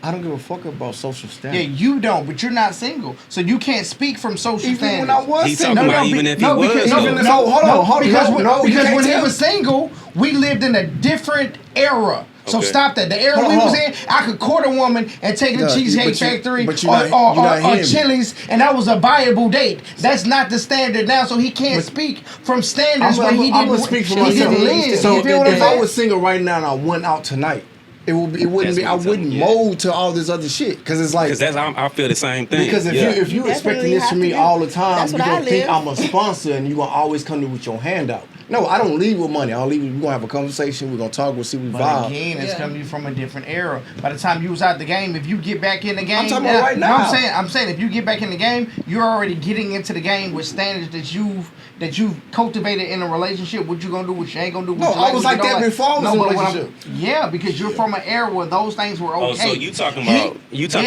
I don't give a fuck about social
Yeah,
standards.
you don't, but you're not single, so you can't speak from social
Even
standards.
when I was
He's
single,
talking about even if he was.
because,
though.
because when he
tell
was single, we lived in a different era. So
Okay.
stop that. The era
Hold
we
on,
was
hold
in, I could court a woman and take her to
No,
Cheesecake
but you-
Factory
but you're not
or
hearing me.
Chili's, and that was a viable date. That's not the standard now, so he can't speak from standards where he
I'm
didn't,
gonna speak for
he
myself.
didn't live.
So
You feel what I'm
if I
saying?
was single right now and I went out tonight, it wouldn't
That's
be.
what
I
I'm
wouldn't
telling you.
mold to all this other shit because it's like.
Because I feel the same thing.
Because if you
You
expecting
definitely
this
have
from
to
me
do-
all the time,
that's
you're
what
gonna
I
think
live.
I'm a sponsor and you're gonna always come to with your hand out. No, I don't leave with money. I'll leave. We're gonna have a conversation. We're gonna talk. We'll see. We
But
vibe.
again, it's
Yeah.
coming from a different era. By the time you was out the game, if you get back in the game,
talking about right
No,
now.
I'm saying if you get back in the game, you're already getting into the game with standards that you've cultivated in a relationship. What you gonna do? What you ain't gonna do? What
No,
you
I was
what you
like
don't
that before I was in a
but what I'm-
relationship.
Yeah, because you're from an era where those things were okay.
Oh, so you talking
He-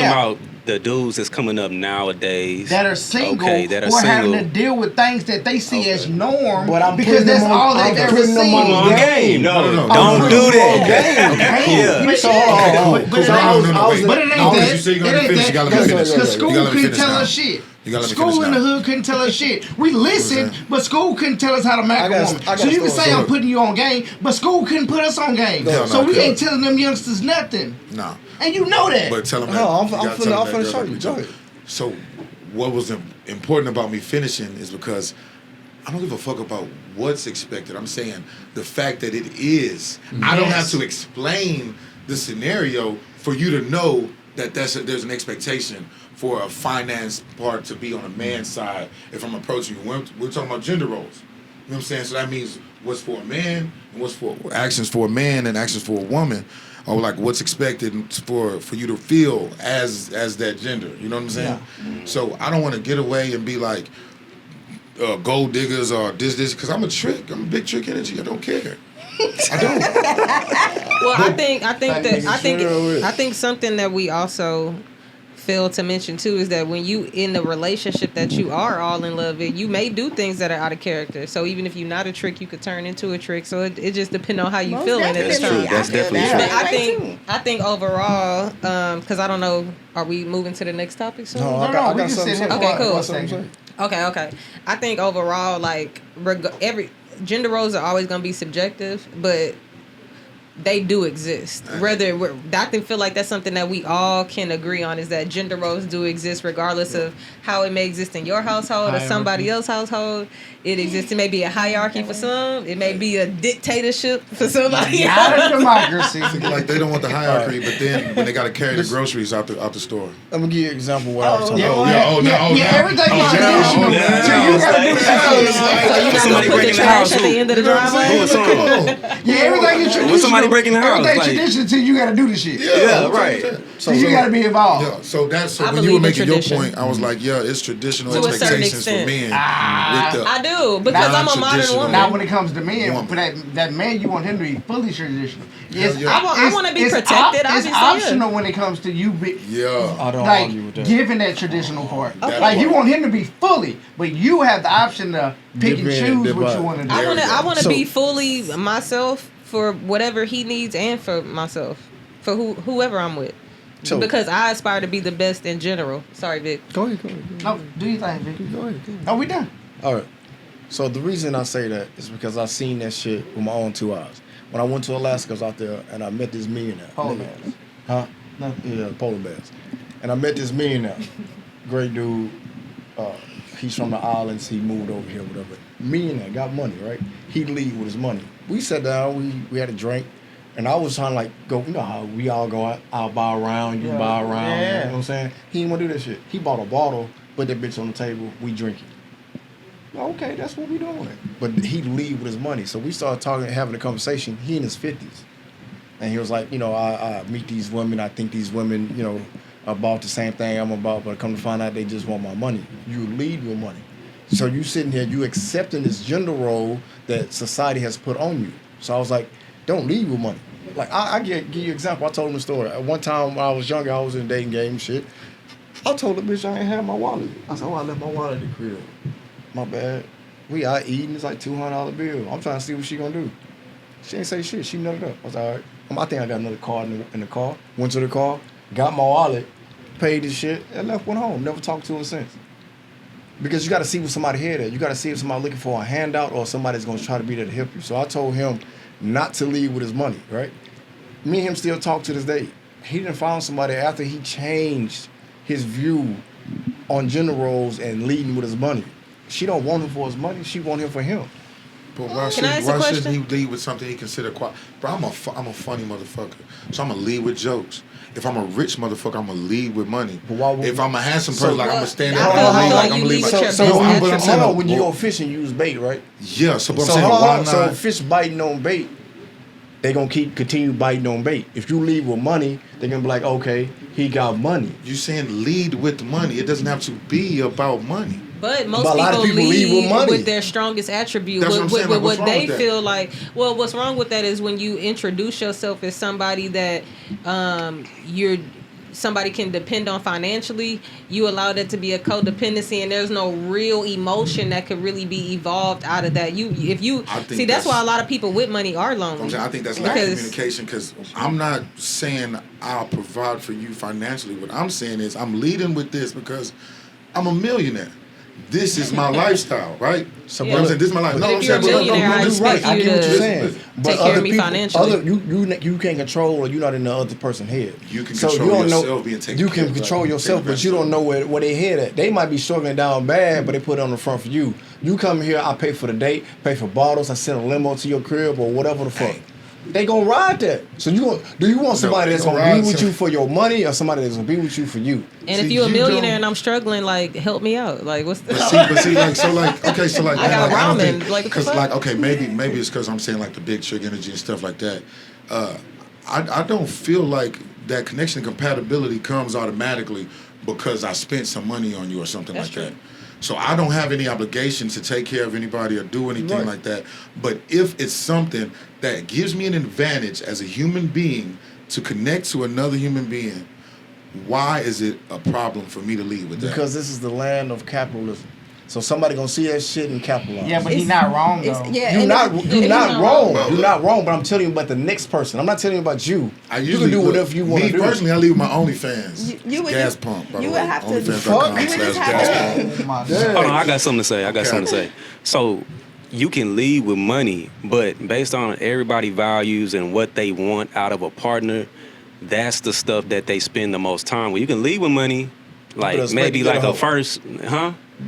about the dudes that's coming up nowadays
that are single,
that are
who are having to
single.
deal with things that they see as norm,
But I'm
because
putting
that's
them on-
all
I'm
they've ever
putting them
seen.
on game.
No.
Don't do that.
Yeah.
But
So,
it
so
ain't-
I was-
no,
I was
wait.
in-
But it ain't
No,
that.
you say you're gonna
It ain't
finish,
that.
you gotta let me finish.
Because
You
school
gotta let me
couldn't
finish
tell
now.
us shit.
You gotta let me
School
finish
in the
now.
hood couldn't tell us shit. We listened, but school couldn't tell us how to make
I
a
got-
woman.
I got
So you can
stories.
say I'm
Look.
putting you on game, but school couldn't put us on game.
Hell
So
no,
we
couldn't.
ain't telling them youngsters nothing.
No.
And you know that.
But tell them
No,
that.
I'm
you gotta
finna-
tell
I'm
them
finna
that
show
girl
you.
that
Go ahead.
So, what was important about me finishing is because I don't give a fuck about what's expected. I'm saying the fact that it is. I don't have to explain the scenario for you to know that there's an expectation for a finance part to be on a man's side if I'm approaching you. We're talking about gender roles. You know what I'm saying? So that means what's for a man and what's for actions for a man and actions for a woman. Or like what's expected for you to feel as that gender. You know what I'm saying? So I don't want to get away and be like gold diggers or this because I'm a trick. I'm a big trick energy. I don't care. I don't.
Well, I think something that we also fail to mention too is that when you in the relationship that you are all in love with, you may do things that are out of character. So even if you're not a trick, you could turn into a trick. So it just depends on how you feeling at the
That's true.
time.
That's definitely true.
But I think overall, because I don't know, are we moving to the next topic soon?
No, I got something to say.
Okay, cool.
What's something to say?
Okay. I think overall, like every gender roles are always gonna be subjective, but they do exist. I think feel like that's something that we all can agree on is that gender roles do exist, regardless of how it may exist in your household or somebody else's household. It exists. It may be a hierarchy for some. It may be a dictatorship for somebody else.
Not a democracy.
Like they don't want the hierarchy, but then when they got to carry the groceries out the store.
I'm gonna give you an example of what I was talking
Yeah, everything is traditional. So you gotta do
So you're not gonna put the trash at the end of the driveway?
Yeah, everything is traditional.
When somebody breaking the house,
everything
like-
traditional until you gotta do the shit.
Yeah, right.
So you gotta be involved.
Yeah, so
I
when you were
believe in
making your
tradition.
point, I was like, yeah, it's traditional
To a certain
expectations for
extent.
men. With the,
I do, because I'm a modern
non-traditional.
woman.
Now, when it comes to men,
Woman.
for that man, you want him to be fully traditional.
Hell yeah.
I want to be protected.
It's
Obviously,
optional when it comes to you be,
yeah.
I don't
like
argue with that.
giving that traditional part.
Okay.
Like you want him to be fully, but you have the option to pick
Dip
and
in,
choose
dip
what
out.
you want to do.
I want to
So-
be fully myself for whatever he needs and for myself, for whoever I'm with.
So-
Because I aspire to be the best in general. Sorry, Vic.
Go ahead.
No, do you think, Vicky?
Go ahead.
Are we done?
All right. So the reason I say that is because I've seen that shit with my own 2 eyes. When I went to Alaska, I was out there and I met this millionaire.
Polar
Nigga.
bears.
Huh? Yeah, polar bears. And I met this millionaire. Great dude. He's from the islands. He moved over here, whatever. Millionaire, got money, right? He leave with his money. We sat down, we had a drink. And I was trying to like go, you know how we all go out, I'll buy a round, you buy a round.
Yeah.
You know what I'm saying? He didn't want to do that shit. He bought a bottle, put that bitch on the table, we drinking. Okay, that's what we doing. But he leave with his money. So we started talking, having a conversation. He in his 50s. And he was like, you know, I meet these women. I think these women, you know, are about the same thing I'm about. But I come to find out they just want my money. You lead with money. So you sitting here, you accepting this gender role that society has put on you. So I was like, don't lead with money. Like, I give you an example. I told him a story. At one time when I was younger, I was in a dating game and shit. I told the bitch I ain't had my wallet. I said, oh, I left my wallet at the crib. My bad. We out eating. It's like $200 bill. I'm trying to see what she gonna do. She ain't say shit. She nutted up. I was all right. I think I got another card in the car. Went to the car, got my wallet, paid the shit, and left, went home. Never talked to her since. Because you got to see what somebody head at. You got to see if somebody looking for a handout or somebody's gonna try to be there to help you. So I told him not to leave with his money, right? Me and him still talk to this day. He didn't find somebody after he changed his view on gender roles and leading with his money. She don't want him for his money. She want him for him.
But why
Can I ask a
shouldn't
question?
he lead with something he consider quite? Bro, I'm a funny motherfucker, so I'm gonna lead with jokes. If I'm a rich motherfucker, I'm gonna lead with money.
But why would
if
we-
I'm a handsome
So-
person, like I'm gonna stand
I
up
feel-
and
I
lead
feel
like
like
I'm
you
gonna lead
lead
with
with your
So
best
hold
attributes.
on, when you go fishing, you use bait, right?
Yeah, so but I'm
So
saying,
hold
why
on.
not?
So fish biting on bait, they gonna continue biting on bait. If you leave with money, they're gonna be like, okay, he got money.
You saying lead with money? It doesn't have to be about money.
But most
But a lot of
people
people lead with
lead
money.
with their strongest attribute,
That's what I'm
with,
saying, like, what's
what
wrong
they
with that?
feel like. Well, what's wrong with that is when you introduce yourself as somebody that somebody can depend on financially, you allow that to be a codependency, and there's no real emotion that could really be evolved out of that.
I think
That's why a lot of people with money are lonely.
I'm saying, I think that's lack of
Because-
communication because I'm not saying I'll provide for you financially. What I'm saying is I'm leading with this because I'm a millionaire. This is my lifestyle, right?
So,
You know what I'm saying? This is my life.
But
No,
if
I'm
you're a
saying,
millionaire, I
you're
expect
I
you
get what you're
to
saying.
take care of me financially.
You can't control, or you're not in the other person's head.
You can
So
control
don't know-
yourself being taken
You
care
can
of,
control
like,
yourself,
taking
but you don't know where they head at. They might be struggling down bad, but they put it on the front for you. You come here, I pay for the date, pay for bottles, I send a limo to your crib or whatever the fuck. They gonna ride that. So do you want somebody
they
that's
gonna
gonna be
ride
with
some-
you for your money, or somebody that's gonna be with you for you?
And
See,
if you're a
you
millionaire
don't-
and I'm struggling, like, help me out. Like, what's the...
But see, like, so like, okay, so like,
I got
don't
ramen,
think,
like, what the
because
fuck?
like, okay, maybe it's because I'm saying like the big trick energy and stuff like that. I don't feel like that connection and compatibility comes automatically because I spent some money on you or something
That's
like
true.
that. So I don't have any obligation to take care of anybody or do anything like that. But if it's something that gives me an advantage as a human being to connect to another human being, why is it a problem for me to lead with that?
Because this is the land of capitalism. So somebody gonna see that shit and capitalize.
Yeah, but he's not wrong though.
You're not wrong. You're not wrong. But I'm telling you about the next person. I'm not telling you about you. You can do whatever you want to do.
Me personally, I leave with my OnlyFans. Gas pump.
You would have to.
OnlyFans.com/gas pump.
Hold on, I got something to say. So you can lead with money, but based on everybody's values and what they want out of a partner, that's the stuff that they spend the most time with. You can lead with money, like maybe like a first,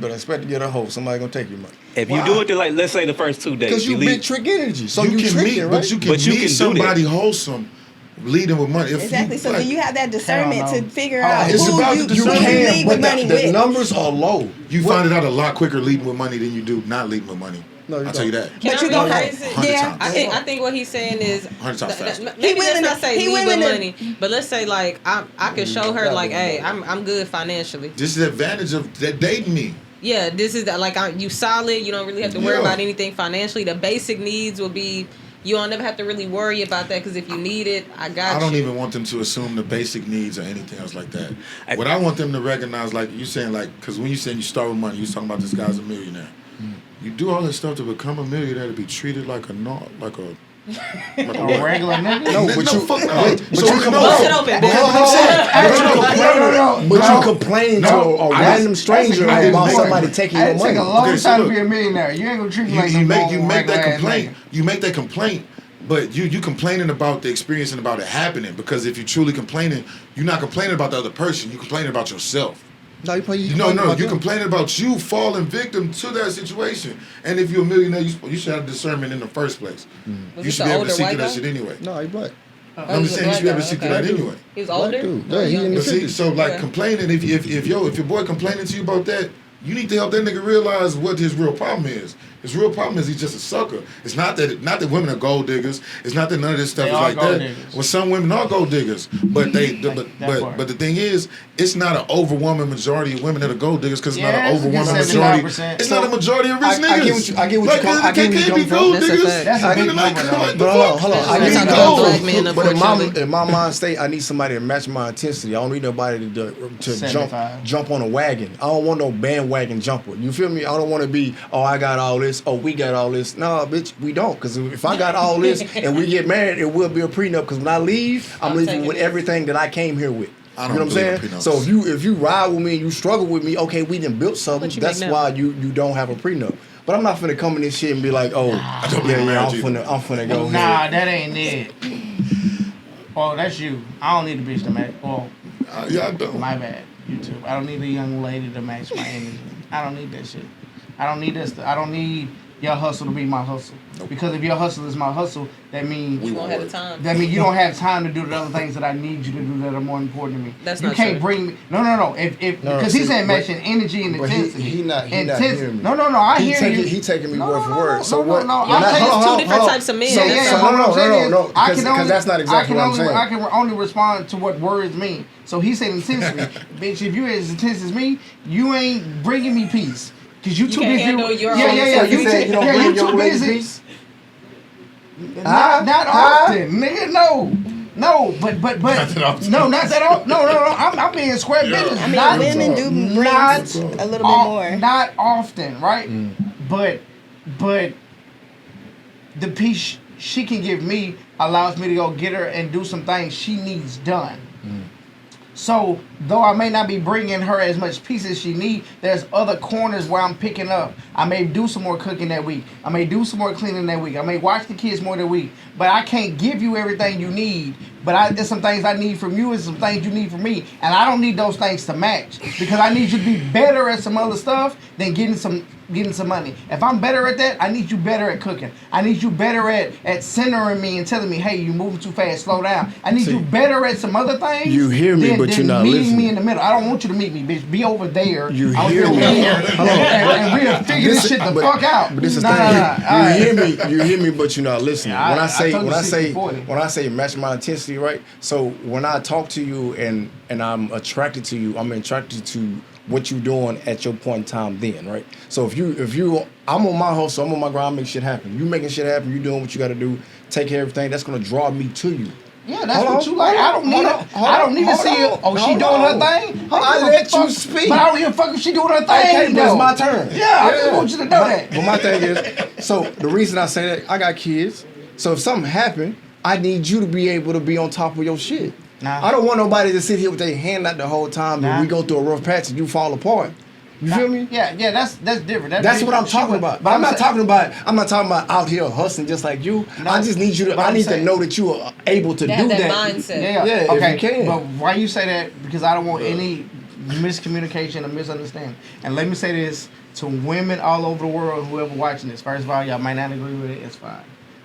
But expect to get a hoe. Somebody gonna take your money.
If you do it to like, let's say the first 2 days.
Because you big trick energy. So you
can
tricking,
meet,
right?
but you can meet somebody wholesome leading with money.
Exactly. So do you have that discernment to figure
Oh,
out
it's
who
about
you
the discernment,
lead
but
with money
the
with?
numbers are low.
You find it out a lot quicker leading with money than you do not leading with money.
No,
I'll tell you that.
Can I rephrase it?
Yeah.
I think what he's saying is
100 times faster.
maybe let's not say
he
lead with
willing to-
money, but let's say like I could show her like, hey, I'm good financially.
This is the advantage of that dating me.
Yeah, this is like you solid. You don't really have to worry
Yeah.
about anything financially. The basic needs will be. You don't never have to really worry about that because if you need it, I got you.
I don't even want them to assume the basic needs or anything else like that. What I want them to recognize, like you saying, like, because when you saying you start with money, you was talking about this guy's a millionaire. You do all this stuff to become a millionaire to be treated like a
regular nigga.
No, but you
fuck no.
but
So
you
you
come
know-
Bust it open, bitch.
But you complaining to a random stranger
I didn't
about
make
somebody
it.
taking
It
your money.
take a long
Okay, so
time
look.
to be a millionaire. You ain't gonna treat me like
you
no
make
normal,
that
regular ass
complaint.
nigga.
You make that complaint, but you complaining about the experience and about it happening. Because if you truly complaining, you're not complaining about the other person. You complaining about yourself.
No,
You're
you
complaining about you falling victim to that situation. And if you're a millionaire, you should have discernment in the first place.
Was
You
this
should
an
be able to
older
see
white
through that
guy?
shit anyway.
No, he black.
I'm just saying you should be able to see through that anyway.
He was older.
Dude. Yeah, he in
But
the
see,
50s.
so like
Yeah.
complaining, if your boy complaining to you about that, you need to help that nigga realize what his real problem is. His real problem is he's just a sucker. It's not that women are gold diggers. It's not that none of this stuff
They
is
are
like
gold
that.
diggers.
Well, some women are gold diggers, but
part.
but the thing is, it's not an overwhelming majority of women that are gold diggers because it's not
Yeah,
an
it's a good
overwhelming majority.
75%.
It's not a majority of rich
I
niggas.
get what you- I get what you come- I
Like,
get where you
can't
come
be
from.
gold
That's a
diggers.
fact.
That's a
Women
big
like,
number,
come on,
though.
But hold on.
We're
I
talking
need
about
gold.
black men,
But
unfortunately.
in my mind state, I need somebody to match my intensity. I don't need nobody to
75.
jump on a wagon. I don't want no bandwagon jumper. You feel me? I don't want to be, oh, I got all this. Oh, we got all this. No, bitch, we don't. Because if I got all this and we get married, it will be a prenup. Because when I leave, I'm leaving
taking
with
it.
everything that I came here with.
I
You
don't
know what I'm saying?
believe in prenups.
So if you ride with me and you struggle with me, okay, we done built something.
What you make
That's
now?
why you don't have a prenup. But I'm not finna come in this shit and be like, oh,
don't believe in marriage either.
I'm finna go.
Nah, that ain't it. Oh, that's you. I don't need a bitch to match. Oh,
Yeah, I don't.
my bad. You too. I don't need a young lady to match my energy. I don't need that shit. I don't need this. I don't need your hustle to be my hustle. Because if your hustle is my hustle, that means
You won't have the time.
That means you don't have time to do the other things that I need you to do that are more important to me.
That's
you
not
can't
true.
bring me. No. If
No,
because
see,
he said
but-
matching energy and
but he-
intensity.
he not
Intensity.
hearing me.
No. I
He
hear
taking-
you.
he taking me
No,
word for
no,
word.
no,
So
no,
what?
no,
I'm saying it's
hold
two
on,
different
hold on.
types of men.
Yeah,
That's
yeah.
all.
What I'm saying is,
no,
I
because-
can only,
because that's not exactly what I'm saying.
I can only respond to what words mean. So he said intensity. Bitch, if you as intense as me, you ain't bringing me peace. Cause you too
can't
busy.
handle your
yeah,
own
yeah, yeah.
self.
You said you don't bring
you
your
too
lady
busy.
peace?
Not often, nigga. No, but
Not that often.
no, not that often. No. I'm being square business.
I mean,
not,
women do bring
not
a little bit more.
Not often, right? But the peace she can give me allows me to go get her and do some things she needs done. So, though I may not be bringing her as much peace as she needs, there's other corners where I'm picking up. I may do some more cooking that week. I may do some more cleaning that week. I may watch the kids more that week. But I can't give you everything you need. But there's some things I need from you and some things you need from me. And I don't need those things to match. Because I need you to be better at some other stuff than getting some getting some money. If I'm better at that, I need you better at cooking. I need you better at centering me and telling me, hey, you're moving too fast, slow down. I need you better at some other things.
You hear me, but you're not
meeting
listening.
me in the middle. I don't want you to meet me, bitch. Be over there.
You
I'll
hear
be
me.
over here, and we'll figure this shit the fuck out.
But this is
Nah,
the thing. You hear me, but you're not listening.
Yeah,
when I
told you
match my intensity, right? So when I talk to you and I'm attracted to you, I'm attracted to what you're doing at your point in time then, right? So if you I'm on my hustle, I'm on my grind, make shit happen. You making shit happen, you doing what you gotta do, take care of everything, that's gonna draw me to you.
Yeah, that's what you like. I don't need to see her. Oh, she doing her thing?
I let you speak.
But I don't give a fuck if she doing her thing.
Okay, but it's my turn.
Yeah, I just want you to know that.
But my thing is, so the reason I say that, I got kids. So if something happen, I need you to be able to be on top of your shit.
Nah.
I don't want nobody to sit here with their hand out the whole time and we go through a rough patch and you fall apart. You feel me?
Yeah, that's different.
That's what I'm talking about. But I'm not talking about out here hustling just like you.
No,
I just need you to. I need to know that you are able to do
have that
that.
mindset.
Yeah,
okay. If you can.
But why you say that? Because I don't want any miscommunication or misunderstanding. And let me say this to women all over the world, whoever watching this. First of all, y'all might not agree with it. It's fine.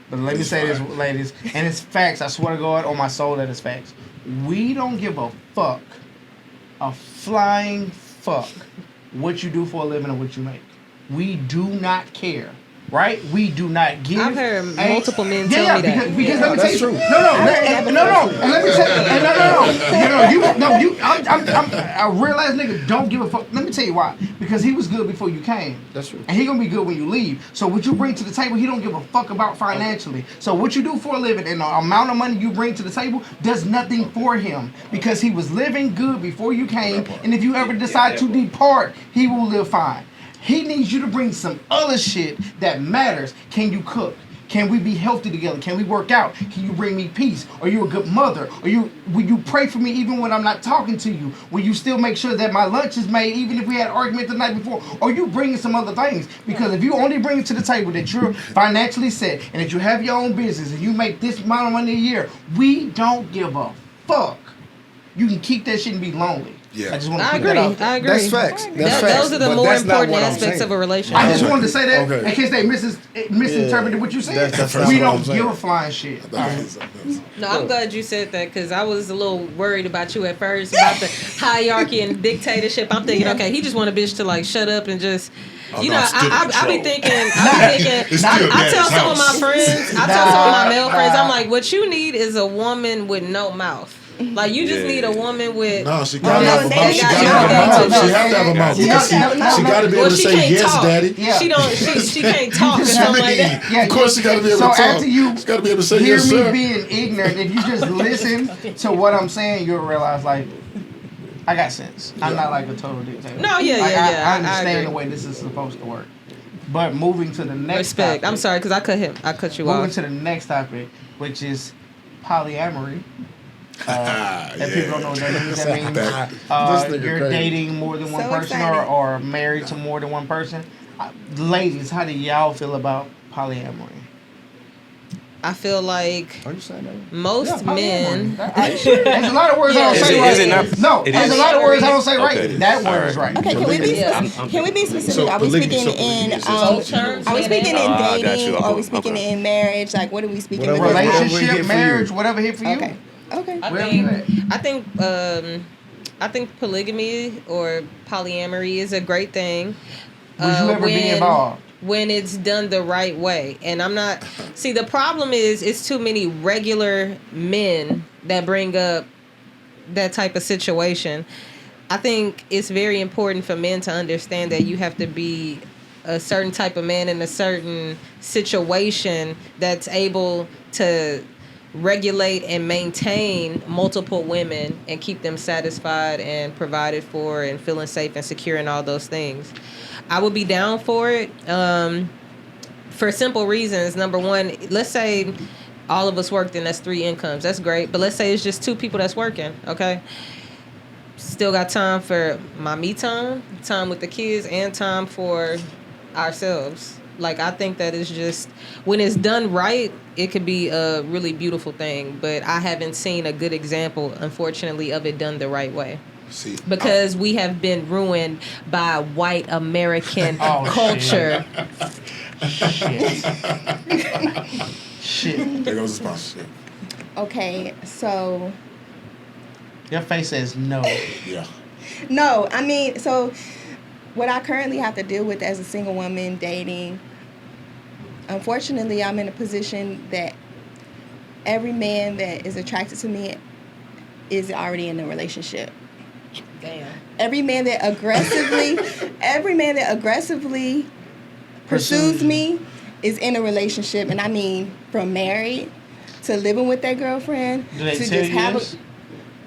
But let me say this, ladies, and it's facts. I swear to God, on my soul, that it's facts. We don't give a fuck, a flying fuck, what you do for a living or what you make. We do not care, right? We do not give.
I've heard multiple men tell me that.
Because let me tell you,
true.
no. And let me tell you, a real ass nigga don't give a fuck. Let me tell you why. Because he was good before you came.
That's true.
And he gonna be good when you leave. So what you bring to the table, he don't give a fuck about financially. So what you do for a living and the amount of money you bring to the table does nothing for him. Because he was living good before you came, and if you ever decide to depart, he will live fine. He needs you to bring some other shit that matters. Can you cook? Can we be healthy together? Can we work out? Can you bring me peace? Are you a good mother? Will you pray for me even when I'm not talking to you? Will you still make sure that my lunch is made even if we had an argument the night before? Or you bringing some other things? Because if you only bring it to the table that you're financially set and that you have your own business and you make this amount of money a year, we don't give a fuck. You can keep that shit and be lonely.
Yeah.
I just want to
I
put
agree.
that out there.
I agree.
That's facts. That's facts.
Those are the
But
more
that's not
important
what I'm
aspects
saying.
of a relationship.
I just wanted to say that
Okay.
in case they misinterpreted what you said.
That's
we
what I'm
don't
saying.
give a flying shit. All right.
No, I'm glad you said that because I was a little worried about you at first about the hierarchy and dictatorship. I'm thinking, okay, he just want a bitch to like shut up and just, you know, I be thinking, I tell some of my friends, I tell some of my male friends, I'm like, what you need is a woman with no mouth. Like you just need a woman with.
No, she gotta have a mouth. She
got
gotta have a mouth.
you.
She have to have a mouth. She gotta be able to
she
say
can't
yes,
talk.
daddy.
Yeah.
She don't. She can't talk or something like that.
Yeah,
Of course, she gotta be able
so
to talk.
after you
She gotta be able to say
hear
yes,
me
sir.
being ignorant, if you just listen to what I'm saying, you'll realize like I got sense. I'm not like a total dictator.
No, yeah.
I
I
understand the
agree.
way this is supposed to work. But moving to the next
Respect.
topic,
I'm sorry because I cut you
moving
off.
to the next topic, which is polyamory. If people don't know what that means, that means
This nigga
you're
crazy.
dating more than one
So
person
excited.
or married to more than one person. Ladies, how do y'all feel about polyamory?
I feel like
Are you saying that?
most men.
There's a lot of words I don't
Yeah.
say
Is
right.
it not?
No,
It
there's
is?
a lot of words I don't say right.
Okay.
That word
All
is
right.
right.
Okay, can we be
Yeah.
can we be specific?
So
Are we
polygamy-
speaking
so polygamy
in
is
Both terms.
are we speaking in
Oh, I got
dating?
you.
Or are we
Okay.
speaking
Okay.
in marriage? Like what are we speaking
Whatever.
with?
Relationship,
hit for
marriage,
you.
whatever hit for you.
Okay. Okay.
I think polygamy or polyamory is a great thing.
Would you ever be involved?
When it's done the right way. And I'm not. See, the problem is it's too many regular men that bring up that type of situation. I think it's very important for men to understand that you have to be a certain type of man in a certain situation that's able to regulate and maintain multiple women and keep them satisfied and provided for and feeling safe and secure and all those things. I would be down for it for simple reasons. Number one, let's say all of us worked and that's 3 incomes. That's great. But let's say it's just 2 people that's working, okay? Still got time for my me time with the kids, and time for ourselves. Like, I think that is just, when it's done right, it could be a really beautiful thing. But I haven't seen a good example, unfortunately, of it done the right way.
See,
because we have been ruined by white American
Oh,
culture.
Shit.
there goes the sponsorship.
Okay, so
Your face says no.
Yeah.
no, I mean, so what I currently have to deal with as a single woman dating, unfortunately, I'm in a position that every man that is attracted to me is already in a relationship.
Damn.
Every man that aggressively pursues me is in a relationship, and I mean from married to living with their girlfriend
Do they
to
tell
just
you
have
this?
a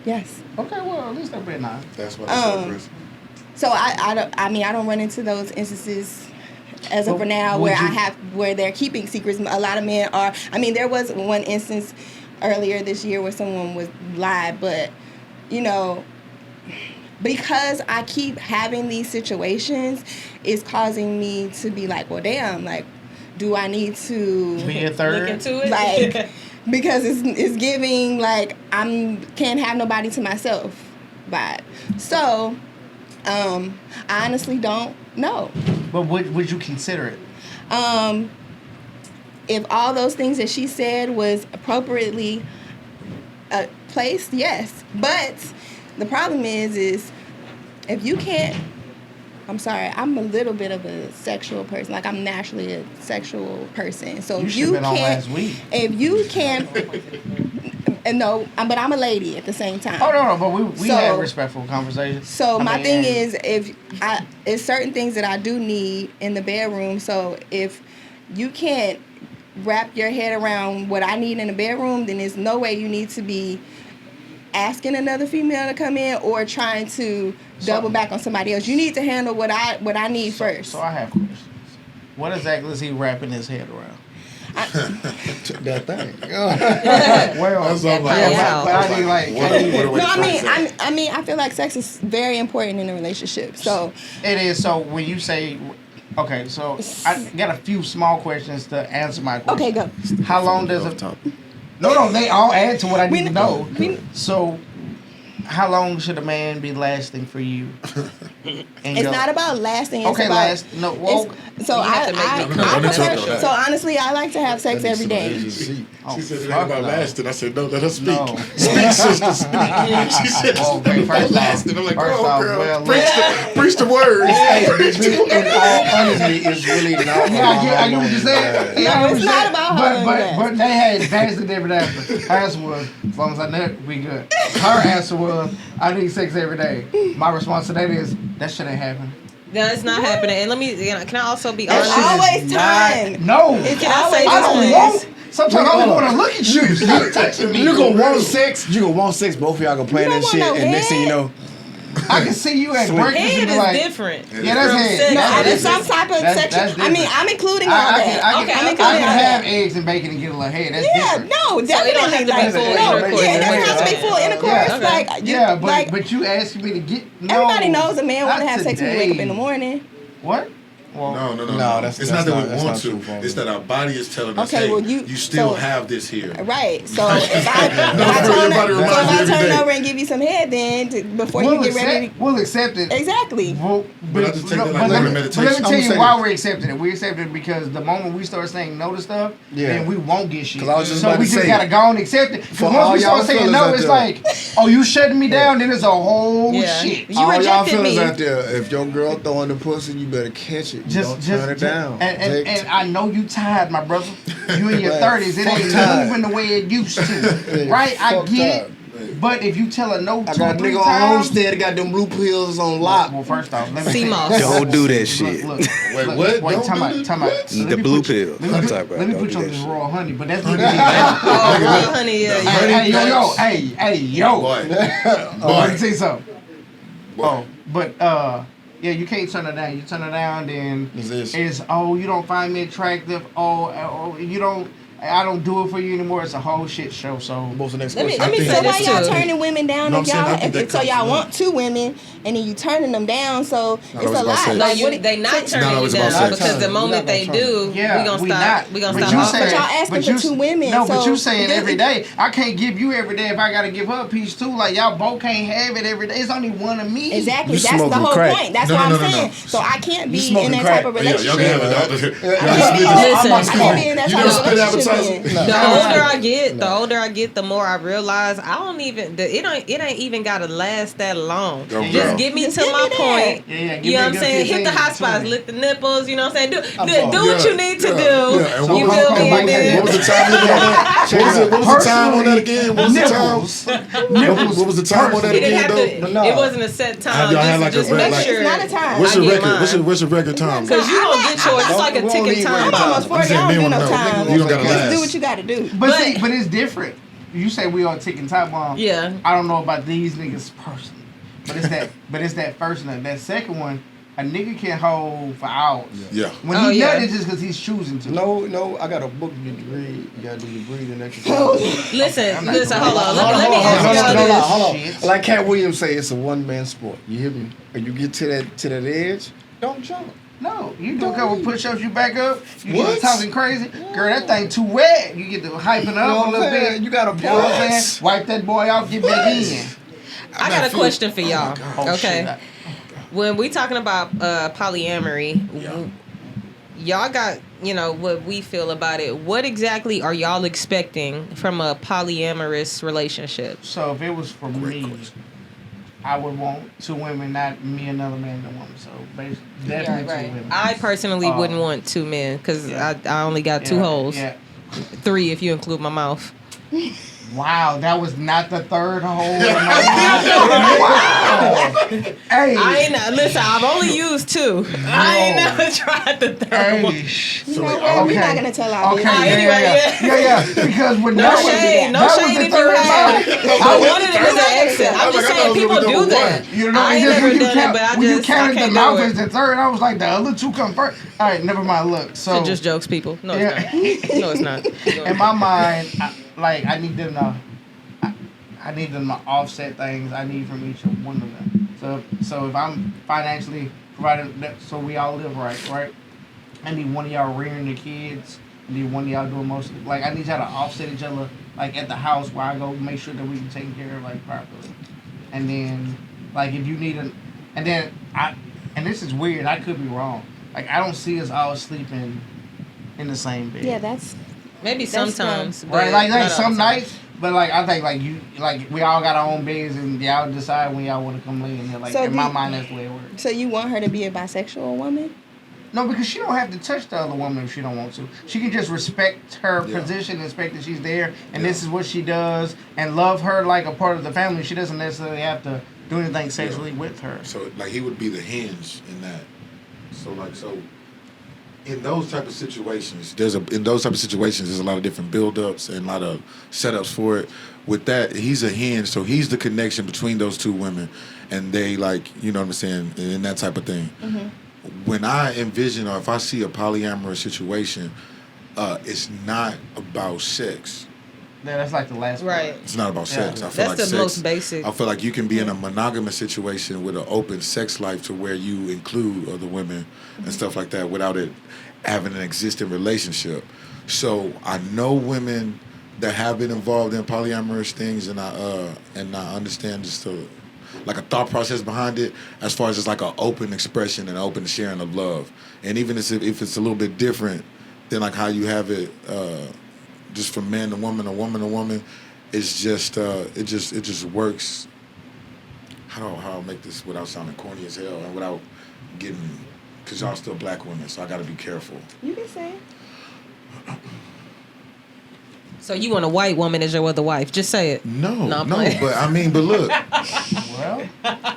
yes.
Okay, well, at least they're being nice.
That's why they're so aggressive.
So I don't run into those instances as of
But
now
would
where they're keeping secrets. A lot of men are. I mean, there was one instance earlier this year where someone was lied, but you know, because I keep having these situations, it's causing me to be like, well, damn, like, do I need to
Be a third.
Look into it.
like, because it's giving like can't have nobody to myself vibe. So, I honestly don't know.
But would you consider it?
If all those things that she said was appropriately placed, yes. But the problem is if you can't, I'm sorry, I'm a little bit of a sexual person. Like, I'm naturally a sexual person. So
You
if
should have
you
been on
can't,
last week.
if you can't, no, but I'm a lady at the same time.
Oh no, but we
So-
had respectful conversations.
So
I
my
mean,
thing
and-
is, it's certain things that I do need in the bedroom. So if you can't wrap your head around what I need in the bedroom, then there's no way you need to be asking another female to come in or trying to double back on somebody else. You need to handle what I need first.
So I have questions. What exactly is he wrapping his head around?
That thing.
Well,
That's what I'm like.
Yeah,
but I need like
What a way
No,
to phrase that.
I mean, I feel like sex is very important in a relationship. So
it is. So when you say, okay, so I got a few small questions to answer my question.
okay, go.
How long does it? No, they all add to what I need to know.
we-
So, how long should a man be lasting for you?
It's not about lasting. It's
Okay,
about,
last. No, well,
So
You have to make me
don't
prefer,
talk about
so honestly, I like to have sex
That
every
needs some
day.
agency.
Oh,
She said it ain't
fuck
about
no.
lasting. I said, no, let her speak.
No.
Speak, sister, speak. She said it's
Well, okay,
not about
first off-
lasting. I'm like,
first
oh,
off,
girl,
well,
preach the words.
In all honesty, it's really not.
Yeah, I get what you're saying. Yeah, I
No,
get
it's
what
not
you're
about
saying.
how long it
But
lasts.
they had advanced and different answer. Her answer was, as long as I know, we good. Her answer was, I need sex every day. My response to that is, that shit ain't happening.
No, it's not happening. And let me, can I also be
There's
honest?
always time.
No.
It's
Can I
always
say
I don't
this,
want.
please?
Sometimes I don't want to look at you. Stop touching me.
You gonna want sex? You gonna want sex? Both of y'all gonna plan
You
that
don't
shit,
want no
and next thing you
head.
know,
I can see you at breakfast and
Head
be
is
like,
different.
yeah, that's
From
head.
sex.
No,
That's
it's some
different.
type of
That's
sexual. I mean,
different.
I'm including all
I
that.
Okay,
can
I'm
okay.
including all
have
that.
eggs and bacon and get a little head. That's
Yeah,
different.
no,
So it
definitely.
don't have to be
like,
full
no,
intercourse.
yeah, it doesn't have to be full
Yeah.
intercourse.
Okay.
Like,
Yeah, but
like,
but you asking me to get no.
everybody knows a man want to
not
have sex when you wake up in the
today.
morning.
What? Well,
No,
No,
It's
that's
not that
not-
we
that's
want
not
to.
true, Father.
It's that our body is telling us,
Okay,
hey,
well,
you still
so-
have this here.
Right. So if I
Everybody reminds me every
turn
day.
over and give you some head, then before
we'll
you get ready.
we'll accept it.
Exactly.
Well,
But I just take that like
let
learning
me
meditation.
tell
I'm
you
saying-
why we're accepting it. We accept it because the moment we start saying no to stuff,
Yeah.
then we won't get shit.
'Cause I was just
so
about
we
to
just
say,
gotta go and accept it.
for
Because
all
once we start
y'all
saying
fellas
no,
out
it's
there-
like, oh, you shutting me down, then it's a whole
Yeah.
shit.
You
all y'all
rejected
fellas
me.
out there, if your girl throwing the pussy, you better catch it. Don't turn it down.
And I know you tired, my brother. You in your
Man,
30s. It
fuck
ain't
tired.
moving the way it used to.
Hey,
Right? I
fuck
get
tired.
it. But if you tell her no
I
2
got
or
a
3
nigga on
times.
Homestead that got them blue pills on lock.
Well, first off, let me
CMOS.
Don't do that shit.
Look,
Wait,
look,
what?
Wait,
Don't
time
do
out,
that?
time out.
What?
Let
The
me
blue
put you-
pill.
Let me
I'm
put,
talking about.
let me
Don't
put
do
you on
that
this
shit.
raw honey, but that's
Oh, real honey, yeah.
Hey, yo, hey, yo.
Boy.
Let me tell you something.
Boy.
Oh, but yeah, you can't turn her down. You turn her down, then
Is this-
it's you don't find me attractive. Oh, you don't. I don't do it for you anymore. It's a whole shit show. So
What's the next
Let me
question?
say
So why
this
y'all
too.
turning women down
No,
if
I'm saying, I
y'all
think that
if, so
comes
y'all
from
want two women and then you turning them down? So
I
it's
was
a
about to
lot.
say-
No,
Like what?
they not turning
No,
you
it's about
down
sex.
because the
We're
moment
not
they
gonna turn
do,
yeah,
we gonna
we
stop.
not.
We gonna
But
stop.
you
offering.
But y'all asking for two women,
No, but
so
you saying
this-
every day. I can't give you every day if I gotta give her a piece too. Like y'all both can't have it every day. It's only one of me.
Exactly.
You
That's the
smoking
whole
crack.
point. That's
No,
what
no,
I'm
no, no,
saying.
no.
So I can't
You
be
smoking
in that
crack.
type of
Yeah, y'all
relationship.
can have it.
Listen.
I can't be in that
You
type
never
of
spit
relationship.
advertising?
then.
No.
The
No.
older I get, the more I realize I don't even. It ain't even gotta last that long.
Go,
Just
girl.
get me
Just
to
get
my
me there.
point.
Yeah, give
You know
me
what
a
I'm
good
saying? Hit
15
the hot spots,
20.
lick the nipples. You know what I'm saying? Do
sorry.
what you need to do.
And
You
what
feel
was,
me?
like
And
that.
then-
what was the time limit on that? What was the time on that again? What was the time?
Nipples.
What was the time on that
It didn't
again
have
though?
to.
But no.
It wasn't a set time.
Have y'all had like a
just
red
make
light?
sure.
It's not a time.
What's
I
your
get
record?
mine.
What's your record time?
Cause you gonna get yours. It's like a
we don't
ticking
need
time
red
I'm
time.
almost 40.
saying
I
men
don't do
wanna
no
know.
time.
You don't gotta
Just
last.
do what you gotta do.
But it's different. You say we are ticking time bomb.
Yeah.
I don't know about these niggas personally, but it's that first one. That second one, a nigga can hold for hours.
Yeah.
When
Oh,
he
yeah.
nut, it's just because he's choosing to.
No, I got a book you need to read. You gotta do your breathing exercise.
Listen,
I'm not
listen.
doing
Hold
that.
on. Let me ask
hold on,
y'all
hold on,
this.
Hold on.
Shit.
Like Cat Williams say, it's a one man sport. You hear me? When you get to that edge, don't jump.
No, you do a couple push-ups, you back up, you get
What?
to talking crazy. Girl, that thing too wet. You get to hyping up a little bit.
You gotta
You know what I'm
pause.
saying? Wipe that boy off, get back in.
I got a question for y'all.
Oh,
Okay.
shit.
When we talking about polyamory, y'all got, what we feel about it. What exactly are y'all expecting from a polyamorous relationship?
So if it was for me, I would want two women, not me, another man, and a woman. So basically, definitely two women.
I personally wouldn't want two men because
Yeah.
I only got two holes.
Yeah.
3 if you include my mouth.
Wow, that was not the third hole in my mouth. Wow. Hey.
I ain't listen. I've only used 2. I ain't never tried the third one.
Hey.
You know what? We're not gonna tell our
Okay,
business.
yeah. Because when
No
that was,
shade, no
that was
shade
the
if you
third
have.
mouth,
I wanted it as an exit. I'm
I'm
just
like, I
saying
thought it
people
was
do
number
that.
one.
You know,
I
it's
ain't
just
never
when you
done it,
count,
but I
when you
just
counted
can't
the mouth
do
as
it.
the third, I was like, the other two come first. All right, never mind. Look, so
It just jokes, people. No,
Yeah.
it's not. No, it's not.
in my mind, I need them to, I need them to offset things I need from each one of them. So if I'm financially providing that, so we all live right? I need one of y'all rearing the kids. I need one of y'all doing most of it. Like I need y'all to offset each other, like at the house where I go make sure that we can take care of like properly. And then, like if you need and this is weird. I could be wrong. Like I don't see us all sleeping in the same bed.
Yeah, that's
Maybe
That's
sometimes.
Right,
but
like
not all
some
the time.
nights, but like I think we all got our own beds and y'all decide when y'all want to come lay in here. Like
So
in my
do-
mind, that's the way it works.
so you want her to be a bisexual woman?
No, because she don't have to touch the other woman if she don't want to. She can just respect her position, respect that she's there, and this is what she does, and love her like a part of the family. She doesn't necessarily have to do anything sexually with her.
So like he would be the hinge in that. So in those type of situations, there's a lot of different build-ups and a lot of setups for it. With that, he's a hinge, so he's the connection between those two women, and they like, you know what I'm saying, and that type of thing. When I envision or if I see a polyamorous situation, it's not about sex.
Yeah, that's like the last
Right.
It's not about
Yeah.
sex. I feel
That's
like
the
sex,
most basic.
I feel like you can be in a monogamous situation with an open sex life to where you include other women and stuff like that without it having an existing relationship. So I know women that have been involved in polyamorous things, and I understand just like a thought process behind it as far as just like an open expression and open sharing of love. And even if it's a little bit different than like how you have it just from man to woman or woman to woman, it's just it just works. How do I make this without sounding corny as hell and without getting, because y'all still black women, so I got to be careful.
You can say.
So you want a white woman as your other wife? Just say it.
No,
I'm playing.
but I mean, but look,
Well,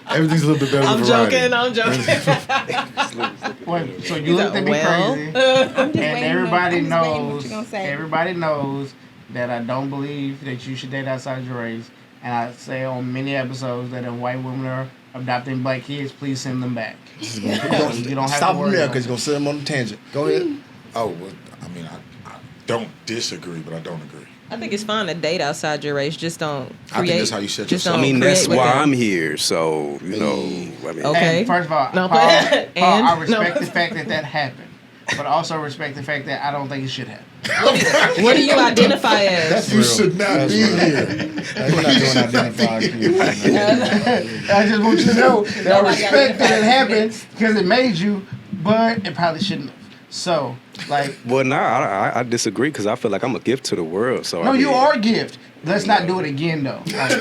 everything's a little bit better
I'm
than variety.
joking. I'm joking.
wait, so you
He's
looked
like,
at me
well.
crazy.
I'm just
And
waiting.
everybody
I'm just waiting what
knows.
you gonna say.
Everybody knows that I don't believe that you should date outside your race. And I say on many episodes that if white women are adopting black kids, please send them back. You don't have
Stop
to
him
worry
there
about
because
it.
you're going to send him on a tangent. Go ahead.
Oh, well, I mean, don't disagree, but I don't agree.
I think it's fine to date outside your race. Just don't create.
I think that's how you set
just
yourself.
I mean,
don't
that's
create
why
with
I'm
them.
here. So, you know, I mean,
Okay.
And first of all,
No,
Paul,
but-
Paul, I
and-
respect
no.
the fact that happened, but also respect the fact that I don't think it should happen.
What do you identify as?
You should not
That's
be
real.
here.
We're not doing identified cues.
I just want you to know that I
Nobody
respect that it
identifies
happened because it made you, but it probably shouldn't have. So, like,
well, nah, I disagree because I feel like I'm a gift to the world. So
no,
I mean,
you are a gift. Let's not do it again, though. Like,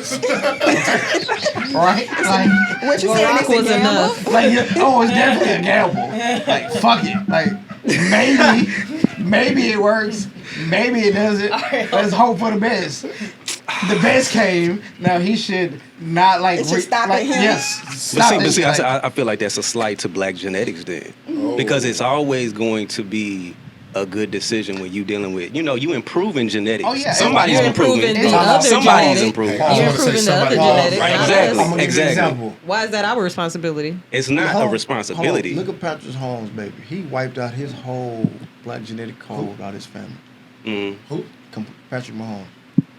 right? Like,
What you
Well,
saying?
Rock
It's a
was
gamble?
enough.
like, oh, it's definitely a gamble. Like, fuck it. Like, maybe it works. Maybe it doesn't. Let's hope for the best. The best came. Now he should not like.
It should stop at him.
Yes.
But
Stop it.
see,
Like,
I feel like that's a slight to black genetics then, because it's always going to be a good decision when you dealing with, you improving genetics.
Oh, yeah.
Somebody's
You're
improving.
improving the
other
Somebody's
genetic.
improving.
I
You're
was gonna say
improving the other
somebody-
genetics.
Right,
not
exactly.
us.
I'm gonna give you an
Exactly.
example.
Why is that our responsibility?
It's not
Hold
a
on,
responsibility.
hold on. Look at Patrick Holmes, baby. He wiped out his whole black genetic code out his family.
Mm.
Who?
Patrick Mahomes.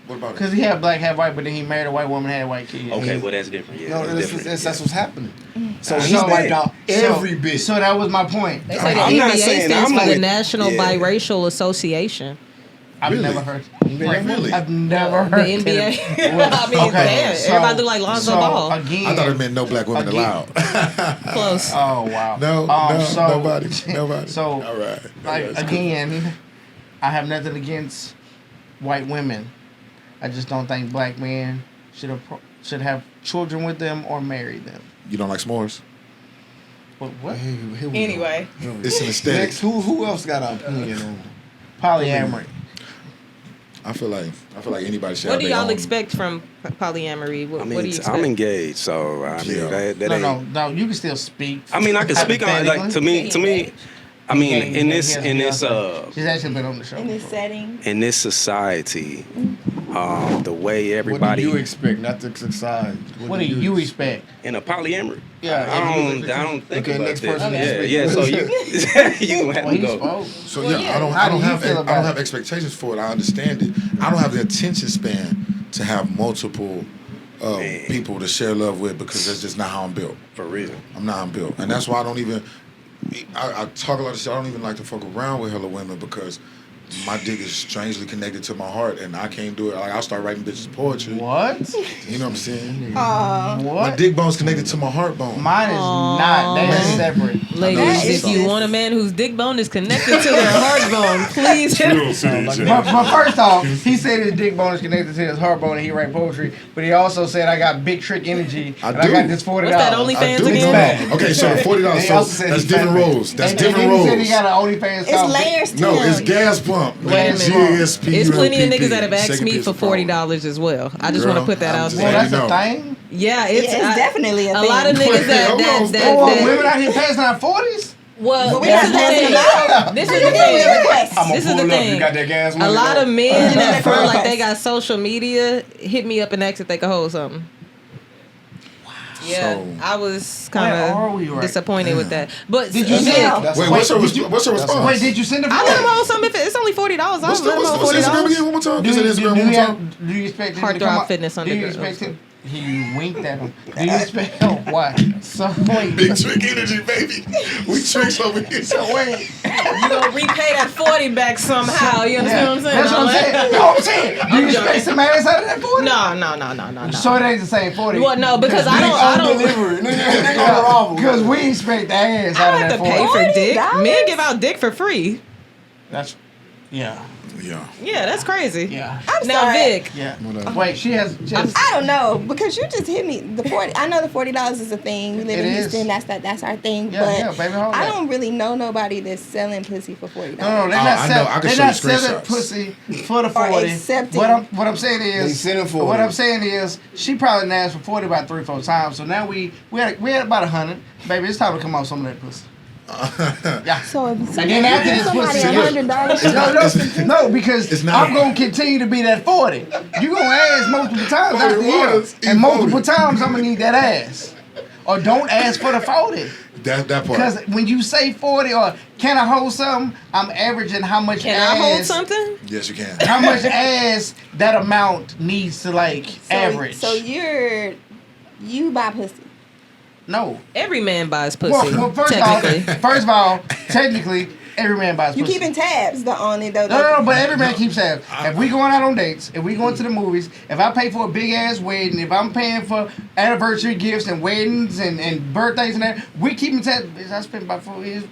What about
Because
it?
he had black, had white, but then he married a white woman, had a white kid.
Okay, well that's different. Yeah,
No,
that's
that's,
different.
that's what's happening. So
I
he
understand.
wiped out every bit.
So that was my point.
They say the
I'm not
NBA
saying
stands
I'm
for the
with-
National
yeah.
Biracial Association.
I've
Really?
never heard.
Really?
I've never
The
heard
NBA.
that.
I mean, damn, everybody do like Lonzo Ball.
Again,
I thought it meant no black women
Again.
allowed.
Close.
Oh wow.
No, nobody.
So
All right.
like
That's cool.
again, I have nothing against white women. I just don't think black men should have children with them or marry them.
You don't like s'mores?
What?
Here we
Anyway.
go.
It's an aesthetic.
Next, who else got an opinion on it?
Polyamory.
I feel like anybody should
What
have
do
their
y'all
own.
expect from polyamory? What,
I
what do
mean,
you expect?
I'm engaged, so I mean,
Yeah.
that ain't.
No. You can still speak.
I mean, I can speak on like to me. I mean,
Okay,
in
he
this
has
in
a
this
girlfriend. She's actually been on the show.
In this
before.
setting.
in this society, the way
What
everybody
do you expect? Not the society.
What do you expect?
in a polyamory.
Yeah,
I don't think
Okay,
about
next
this.
person
Yeah,
to
so
speak.
you gonna have
Well,
to
he
go.
spoke.
So
Well,
yeah,
yeah.
I don't
How do you
have
feel
I
about
don't
it?
have expectations for it. I understand it. I don't have the attention span to have multiple
Man.
people to share love with because that's just not how I'm built.
For real.
I'm not how I'm built, and that's why I don't even. I talk a lot of shit. I don't even like to fuck around with hella women because my dick is strangely connected to my heart, and I can't do it. Like I'll start writing bitches poetry.
What?
You know what I'm saying?
Aw.
My
What?
dick bone's connected to my heart bone.
Mine is not. That is
Man.
separate.
Ladies,
That
if
is
you
just-
want a man whose dick bone is connected to their heart bone, please.
But first off, he said his dick bone is connected to his heart bone and he write poetry. But he also said I got big trick energy
I
and I
do.
got this $40.
What's that,
I
OnlyFans
do
again?
know. Okay, so $40.
He
So
also said
that's
he
different
fat man.
roles. That's
And
different
then he said he
roles.
got an OnlyFans
It's
called
layers to
No,
him.
it's gas pump.
Wait a minute.
G-A-S-P-U-M-P-P.
It's plenty of niggas that have asked
Second
me
piece
for
of power.
$40 as well. I just want to
Girl,
put that
I'm
out
just
Well,
there.
letting
that's
you
a
know.
thing.
Yeah,
Yeah, it's definitely a
a lot of
thing.
niggas that
Hold on,
Oh, women out here passing out 40s?
well,
we
this
not
is the
passing
thing.
them out.
This is
How
the
you doing with
thing.
requests?
I'm
This is
gonna
the
pull up.
thing.
You got that gas
A
money?
lot of men that feel like they
Yes.
got social media hit me up and asked if they could hold something. Yeah,
So-
I was
Where
kind
are we
of
right
disappointed with that. But
Did you
Vic,
see-
That's
Wait,
a-
what's your
Wait, did you-
response?
Wait, did you send it?
I let him hold something if it's only $40. I
What's
was let him hold
the Instagram
$40.
again? One more time.
Do
Is
you,
it Instagram one more time?
do you expect him
Heart
to
Throb
come up?
Fitness
Do you
Underground.
expect him? He winked at him. Do you expect? Oh, why? So wait.
Big trick energy, baby. We tricks over here.
So wait.
You gonna repay that 40 back somehow? You understand what I'm saying?
That's what I'm saying. That's what I'm saying. Do you expect some ass out of that 40?
No.
So it ain't the same 40.
Well, no, because I don't.
Delivery. Nigga, on the
Because we expect the ass
I
out
don't
of
have
that
to pay
40.
for dick.
$40?
Men give out dick for free.
That's yeah.
Yeah.
Yeah, that's crazy.
Yeah.
I'm
Now,
sorry.
Vic,
Yeah.
Whatever.
Wait, she has.
I don't know because you just hit me. The 40. I know the $40 is a thing. We live
It
in
is.
Houston. That's our thing.
Yeah,
but
yeah, baby, hold
I
that.
don't really know nobody that's selling pussy for $40.
No, they're
Oh,
not
I know.
selling.
I can
They're
show you
not selling
screenshots.
pussy for the 40.
accepting.
What I'm saying is,
They sending for
what
it.
I'm saying is, she probably done asked for 40 about 3-4 times. So now we had about 100. Baby, it's time to come off some of that pussy. Yeah.
So if
And then after this
somebody
pussy,
$100,
No, because
It's not-
I'm gonna continue to be that 40. You gonna ask multiple times
40
after the year,
was,
and multiple
40.
times I'm gonna need that ass. Or don't ask for the 40.
That part.
Because when you say 40 or can I hold something, I'm averaging how much
Can
ass.
I hold something?
Yes, you can.
How much ass that amount needs to average.
So you buy pussy.
No.
Every man buys pussy.
Well, first of all, technically, every man buys
You
pussy.
keeping tabs on it though.
No, but every man keeps tabs. If we going out on dates, if we going to the movies, if I pay for a big ass wedding, if I'm paying for anniversary gifts and weddings and birthdays and that, we keeping tabs. Bitch, I spent about 4 years.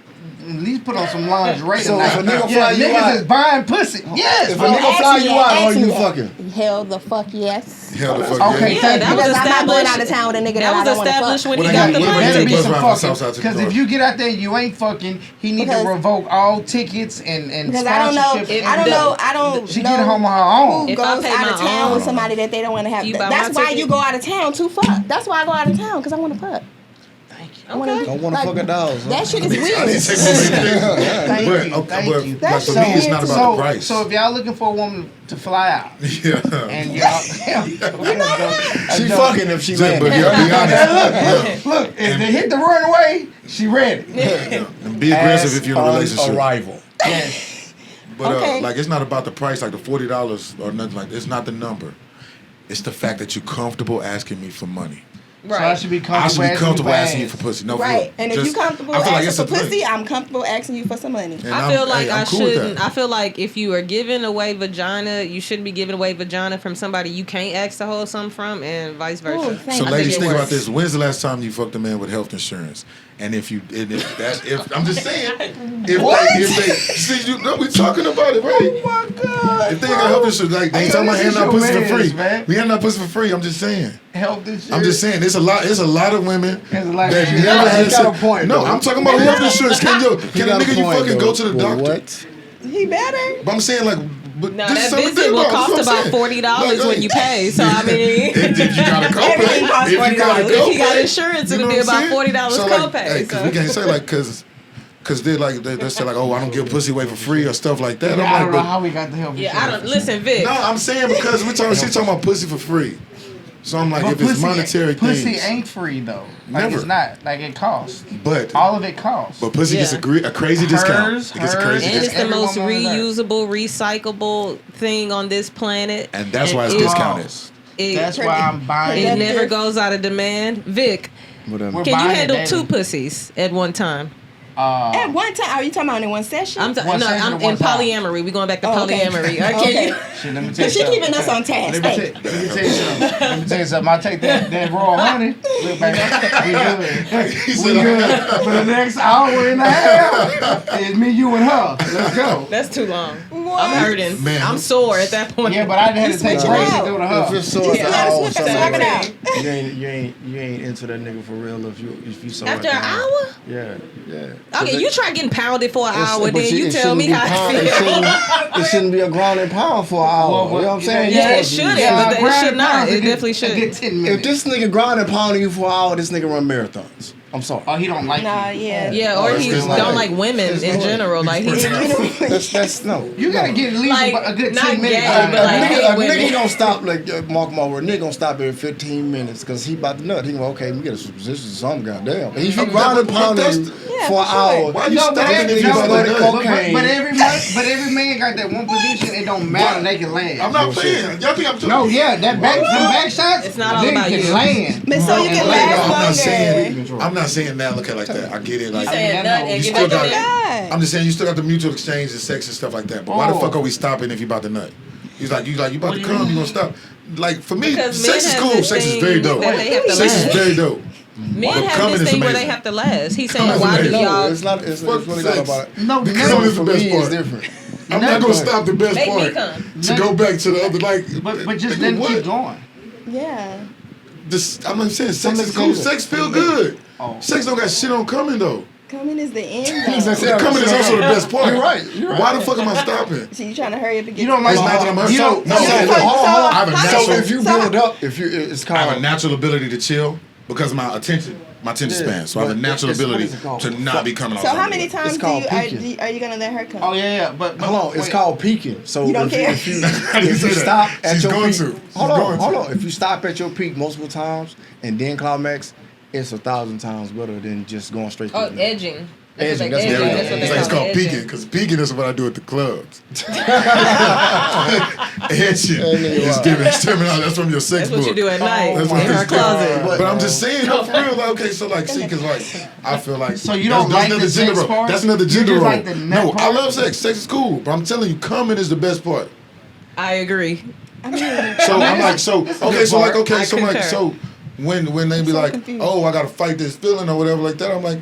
At least put on some lingerie
So
tonight.
if a nigga
Yeah,
fly you
niggas
out-
is buying pussy. Yes.
If a
bro.
nigga fly you out, are you fucking?
Hell the fuck yes.
Hell the fuck
Okay,
yeah.
thank
that
you.
was
Because I'm not going
established.
out of town with a nigga
That
I
was
don't want to
established
fuck.
when he
Well,
got
they
the
got-
There
well,
money.
better be
bus
some
ride from
fucking.
Southside to
Because if
North.
you get out there and you ain't fucking, he need to
Because-
revoke all tickets and
Because I don't know.
sponsorship.
I don't know. I don't
She
know
get home on her own.
who
If I
goes
pay
out
my
of town
own-
with somebody that they don't want to have.
You buy
That's
my
why
ticket?
you go out of town to fuck. That's why I go out of town because I want to fuck. I wanna-
Okay.
Don't want to
like,
fuck a dog.
That shit is
I didn't
weird.
say anything.
Thank
But,
you.
okay,
Thank
but
you.
like,
That's
for me, it's
so
not about
So,
the price.
so if y'all looking for a woman to fly out
yeah.
and y'all,
She fucking if she
But
landed.
yeah, be honest.
look, if they hit the runway, she ready.
Yeah. And be aggressive if you're in a relationship.
Arrival.
Yes.
But
Okay.
like, it's not about the price, like the $40 or nothing like. It's not the number. It's the fact that you're comfortable asking me for money.
So I should be
I should be comfortable asking you
ass.
for pussy. No, for
Right.
real.
And if
Just-
you comfortable
I feel like
asking
it's
for
a thing.
pussy, I'm comfortable asking you for some money.
And
I feel like
I'm
I
cool with
shouldn't.
that.
I feel like if you are giving away vagina, you shouldn't be giving away vagina from somebody you can't ask to hold something from, and vice versa.
Ooh, thank
So
I
ladies,
it
think about
works.
this. When's the last time you fucked a man with health insurance? And if I'm just saying, if they see you, no, we talking about it, right?
Oh my God.
If they ain't got health insurance, like they ain't talking about
This is
handing out
your
pussy for
mans,
free.
man.
We handing out pussy for free. I'm just saying.
Health insurance.
I'm just saying. There's a lot of women
There's a lot of
that
shit.
never had
He's got
sex.
a point,
No,
though.
I'm talking about health insurance. Can a nigga you fucking go to the
Well,
doctor?
What?
He better.
But I'm saying like. But
No,
this is
that
something to
visit
think
will
about.
cost
That's what I'm
about
saying.
$40
Like,
when you pay. So I mean,
if you gotta copay,
Everything costs
if you gotta
$40.
copay,
If you got insurance,
you
it'll
know
be
what I'm
about
saying?
$40
So, like,
copay,
hey, 'cause
so.
we can't say like because they say like, oh, I don't give pussy away for free or stuff like that.
Yeah, I
I'm
don't know
like,
how we got the health insurance.
yeah, I don't listen, Vic.
no, I'm saying because we're talking, she's talking about pussy for free. So I'm like,
But
if it's
pussy-
monetary
pussy
things,
ain't free though. Like
Never.
it's not. Like it costs.
but
All of it costs.
pussy gets
Yeah.
a crazy discount. It gets a crazy
And it's
discount,
the most
Every woman on
reusable, recyclable thing on this planet.
and that's why it's
It-
discounted.
That's why I'm buying.
It never goes out of demand. Vic,
Whatever.
We're
can you
buying it
handle
daily.
2 pussies at one time?
At one time, are you talking about in one session?
I'm
One
no,
session
I'm
at one
in
time.
polyamory. We going back to
Oh, okay.
polyamory. Okay.
Okay.
Shit, let me tell you
Cause she
something.
keeping us on task.
Let me
Hey.
tell you something. Let me tell you something. I take that raw honey. Look, baby, we good. We good for the next hour and a half. It's me, you, and her. Let's go.
That's too long.
What?
I'm hurting.
Man.
I'm sore at that point.
Yeah, but I had to take
switch it
breaks
out.
to go to
If
her.
it's so
Yeah.
at
You
the
gotta
hour,
switch it,
something
swap
like
it
that,
out.
you ain't into that nigga for real if you so
After
at
an
the
hour?
Yeah.
Okay, you try getting pounded for an hour,
But
then you
it
tell me
shouldn't be
how
pound-
I feel.
It shouldn't be a ground and pound for an hour. You know what I'm saying?
Yeah,
You
it
supposed to
shouldn't,
be-
but it
grind
should not.
pounds
It
a good-
definitely
a
should.
good 10
If
minutes.
this nigga ground and pounding you for an hour, this nigga run marathons. I'm sorry.
Oh, he don't like
Nah,
you.
yeah.
Yeah,
Oh,
or
it's
he
just
don't
like-
like women
it's
in
like-
general. Like he's
That's no.
You gotta get at least
Like,
a good
not
10 minutes.
gay,
out of
but
it.
like- hate
A
women.
nigga don't stop like mark my word. Nigga gonna stop every 15 minutes because he about to nut. He go, okay, we get a position or something. Goddamn. If you ground and pounding you
Yeah,
for an
for sure.
hour,
Why you
No,
stopping
but
if you
no,
about
but,
to
but,
nut?
cocaine.
but every man got that one position. It don't matter. They can land.
I'm not playing. Y'all think I'm too?
No, yeah, that back shots.
It's not all
nigga
about
can
you.
land.
But so you
And
can
land.
last
I'm not
longer.
saying. I'm not saying that. Look at it like that. I get it. Like,
saying nut and
you
get
still
back
got.
in there?
God.
I'm just saying you still got the mutual exchange and sex and stuff like that. But why the
Oh.
fuck are we stopping if you about to nut? You about
What
to
do you
come,
mean?
you gonna stop. Like for me,
Because
sex
men
is
have
cool.
this
Sex is
thing
very dope.
that they have to
Sex is
last.
very dope.
Men
But
have
coming
this
is
thing where they
amazing.
have to last. He's
Coming
saying,
is
why do
amazing.
y'all?
it's not. It's
Fuck
really not
sex.
about.
No,
Because
no,
only the
For
best
me,
part.
it's different.
I'm not gonna stop the best
Make me
part
come.
to go back to the other like.
but just
nigga,
let him
what?
keep going.
Yeah.
I'm not saying sex is
niggas
cool.
say that.
Sex feel good.
Oh.
Sex don't got shit on coming though.
Coming is the end.
The coming is also the best part.
You're right.
Why the fuck am I stopping?
So you trying to hurry up and get
You don't like
It's not that I'm hurt.
you don't.
No,
you
okay,
don't-
look,
hold on.
I have a
how-
So
natural.
if you build up, it's
I have a
called.
natural ability to chill because of my attention span. So I have a
but
natural
it's- what
ability
is it called?
to not be coming off.
So how many times
called
are
peaking.
you gonna let her come?
Oh yeah, but
Hold on, it's
wait.
called peaking. So
You don't care?
If you,
I didn't
if you
say that.
stop at
She's
your
going
peak,
to. She's
hold
going
on.
to.
If you stop at your peak multiple times and then climax, it's 1,000 times better than just going straight to
Oh,
the net.
edging.
Edging,
That's
that's
what
what
they
it
call
is.
it.
It's
That's what
called
they
peeking,
edging.
because peeking is what I do at the clubs. Edging is different terminology. That's from your sex
That's
book.
what you do at night
That's
in
what
her
this
closet.
But I'm just saying, no, for real. Like, okay, so like, see, because like, I feel like
So you don't like
another
the sex
gender role.
part?
That's another
You
gender
just
role.
like the nut
No, I
part?
love sex. Sex is cool, but I'm telling you, coming is the best part.
I agree.
I mean,
So I'm like, so okay, so like, okay,
I
so like,
concur.
so when they be
so
like,
confused.
oh, I gotta fight this feeling or whatever like that, I'm like,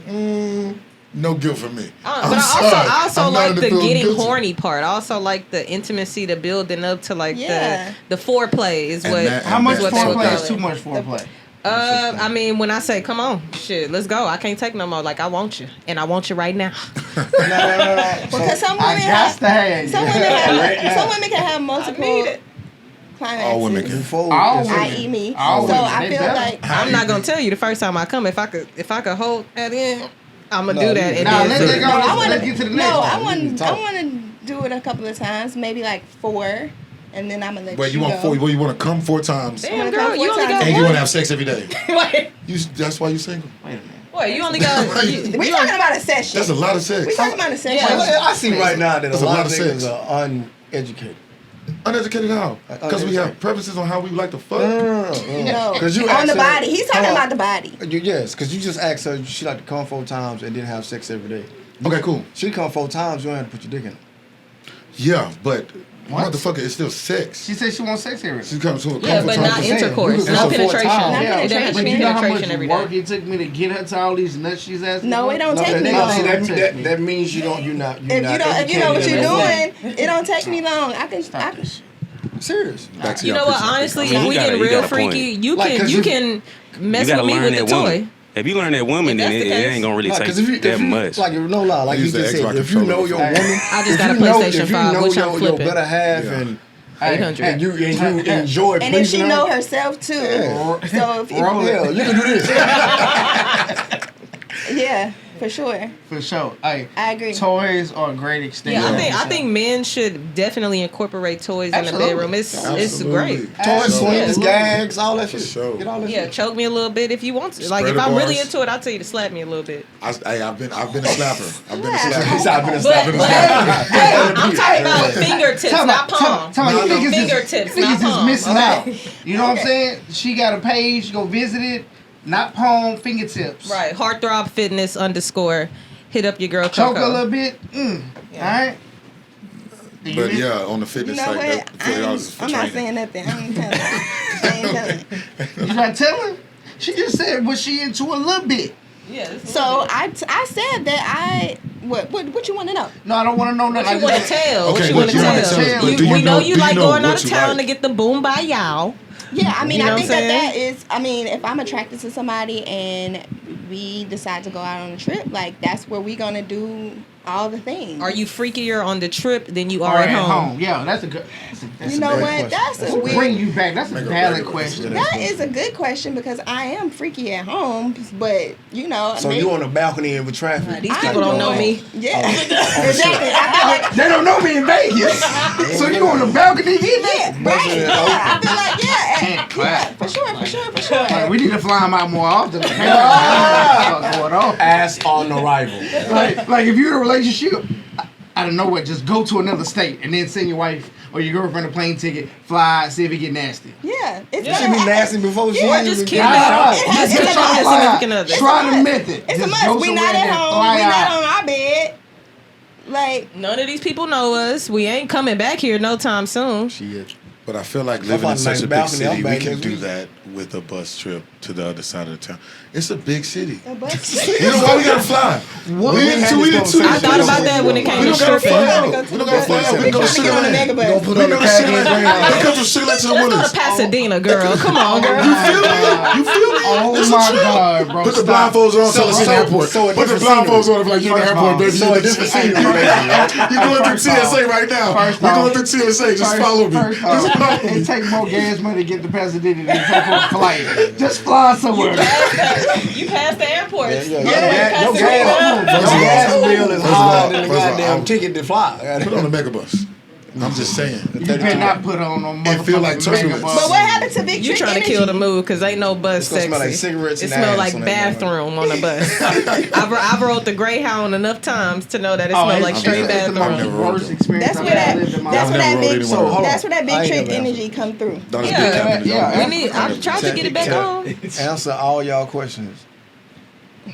no guilt for me.
But I also
I'm not
like
into
the
feeling
getting
guilty.
horny part. I also like the intimacy, the building up to like
Yeah.
the foreplay is
And
what.
that-
How much
what they would
foreplay
call
is
it.
too much foreplay?
I mean, when I say, come on, shit, let's go. I can't take no more. Like, I want you. And I want you right now.
No.
because some
I
women
got to have
some
you.
women
Right now.
some women can have multiple climaxes.
All women can.
Before
All
it's-
women.
I.e. me.
All
So
women.
I
They
feel
better.
like
I'm not going to tell you the first time I come. If I could hold that in, I'm going to
No,
do that.
you-
And
Nah,
then
let's
finish.
take
No,
on
I
this.
wanna-
Let's get to the next
no,
one.
I
need
want
to
I
talk.
want to do it a couple of times, maybe like 4, and then I'm gonna let
Wait, you
you
want
go.
4? Well, you want to come 4 times,
Damn,
wanna
girl,
come
you
four
only
times.
got
and you want
one.
to have sex every day.
Wait,
That's why you single.
Wait a minute.
wait, you only got.
We talking about a session.
That's a lot of sex.
We talking about a session.
Yeah.
I see right now that
That's
a lot of
sex.
niggas are uneducated.
Uneducated how? Because we have preferences on how we like to fuck.
No,
'Cause you
on
asked
the
her-
body. He's talking
Hold on.
about the body.
Yes, because you just asked her she like to come 4 times and then have sex every day.
Okay, cool.
She come 4 times, you don't have to put your dick in it.
Yeah, but
What?
motherfucker, it's still sex.
She said she wants sex every day.
She comes to a
Yeah, but not
saying.
intercourse.
You can
No
go 4
penetration.
times.
Not
It doesn't have to
But
be
you know how much
penetration every
work
day.
it took me to get her to all these nuts she's asking
No,
for?
it don't
No,
take
that,
me
that,
long.
see,
Take me.
that means you're not
If you know
educated
what you're
in that
doing, it don't take me long. I can.
Stop this shit.
way. Serious.
Back to
You
y'all
know what?
preaching.
Honestly,
I mean,
if
you
we
gotta-
get
you
real
got a point.
freaky, you
Like,
can
'cause
you
you-
can mess
You gotta
with me
learn
with the
that
toy.
woman. If you learn that woman, then
that's
it
the case.
ain't gonna really
Because
take that much.
like no lie, like
I
you
use the
just said,
Xbox
if you know your
controller.
woman,
I just
if
got a
you know-
PlayStation
if you
5,
know
which I'm
your
flipping.
better half
Yeah.
and
800.
and you enjoy
And if
pleasing
she
her,
know herself too,
Yeah.
so if
Roll it.
hell, you can do this.
yeah, for sure,
For sure. Hey,
I agree.
toys are a great extension.
Yeah, I think men should definitely incorporate toys in the
Absolutely.
bedroom. It's
Absolutely.
great.
Toys,
Absolutely.
swings, gags, all that
For
shit.
sure.
Get all that
Yeah,
shit.
choke me a little bit if you want to. Like
Spreader
if I'm really
bars.
into it, I'll tell you to slap me a little bit.
I've been a slapper. I've been a
Yeah.
slapper.
I've been a
But,
slapper.
I'm talking about fingertips, not palm.
Tell me, you niggas
Fingertips,
you
not
niggas is
palm.
missing
Okay.
out. You know what I'm saying? She got a page, go visit it. Not palm, fingertips.
Right, Heartthrob Fitness _ hit up your girl
Choke
Coco.
a little bit. Alright?
But yeah, on the fitness
You know
site,
what?
that $40 is for
I'm not
training.
saying nothing. I ain't telling. I ain't telling.
You trying to tell her? She just said was she into a little bit.
Yeah. this is
So
a little bit.
I said that what you want to know?
No, I don't want to know
What
nothing.
you want to tell?
Okay,
What you
what
want to
you wanna
tell?
tell us, but
do
We
you
know
know-
you
do you
like
know
going out
what
of
you
town
like?
to get the boom by y'all.
Yeah, I mean,
You know
I
what
think
I'm
that
saying?
is. I mean, if I'm attracted to somebody and we decide to go out on a trip, like that's where we gonna do all the things.
Are you freakier on the trip than you are
Or
at home?
Yeah, that's a good. That's
You
a
know
great
what?
question.
That's a
We'll bring
weird.
you back. That's a
Make a
valid
regular
question.
That is a good question because I am freaky at home, but you know.
So
maybe-
you on the balcony and with traffic.
These people don't know me.
Yeah, exactly. I feel
They don't know me in Vegas. So you on the balcony getting
like,
it?
right. Yeah, I feel like
Can't clap.
for sure.
Like, we need to fly them out more often. What's going on?
Ass on arrival.
Like if you're in a relationship, I don't know what, just go to another state and then send your wife or your girlfriend a plane ticket, fly, see if it get nasty.
Yeah, it's
Yeah.
She be nasty before she
Or
even
just
get
kidnap
out.
her. Just
it's a
kidnap your
must.
significant other.
Try the
must.
method.
It's a
Just
must.
go
We
somewhere
not
and
at
then
home.
fly
We not
out.
on our bed. Like
None of these people know us. We ain't coming back here no time soon.
Shit.
But I feel like
If
living
I
in such
nice
a big
balcony, I'm
city, we
back
can
next
do
week.
that with a bus trip to the other side of the town. It's a big city.
a bus.
You know why we gotta fly?
What?
We didn't
We had this
do
I thought about that when it came
We
to
don't gotta
stripping.
fly out. We don't gotta fly out. We can go to
Trying to get on the mega
Sugar
bus.
Don't put
We
on the
go to
khaki
Sugar
and green
Land.
on.
They come from Sugar Land to the
Let's go
Woodlands.
to Pasadena, girl. Come on, girl.
You feel me? You feel me?
Oh
It's a
my
trip.
God, bro.
Put the
stop.
blindfolds on, tell us in the airport.
so a
Put the
different
blindfolds
scenery.
on, like you're in the
First
airport,
off,
baby.
So a different scenery, basically.
You're going through
First off.
TSA right now.
First
We're going
off.
through TSA. Just follow me.
First
Just
off,
follow me.
it takes more gas money to get to Pasadena than it takes for a flight. Just fly somewhere.
You passed the airport.
Yeah,
Yeah,
your
Pasadena.
gas bill is
First of all,
higher than the
first of all,
goddamn ticket to fly.
Put on the megabus. I'm just saying.
You better not put on no
It feel like
motherfucking
turbulence.
makeup.
But what happened to Big
You
Trick
trying to
Energy?
kill the mood because ain't no bus
It's gonna
sexy.
smell like cigarettes
It
and
smell
ass
like
on that
bathroom on the bus. I've rode the Greyhound enough times to know that it smells like straight
It's the
bathroom.
most worst experience
That's
I've
where
ever
that.
lived in my
That's
life.
where that
never rode
big.
anyone else.
That's where that
I
Big
ain't
Trick
never
Energy come through.
That was
Yeah,
big time.
yeah.
We need. I tried to get it back on.
Answer all y'all questions.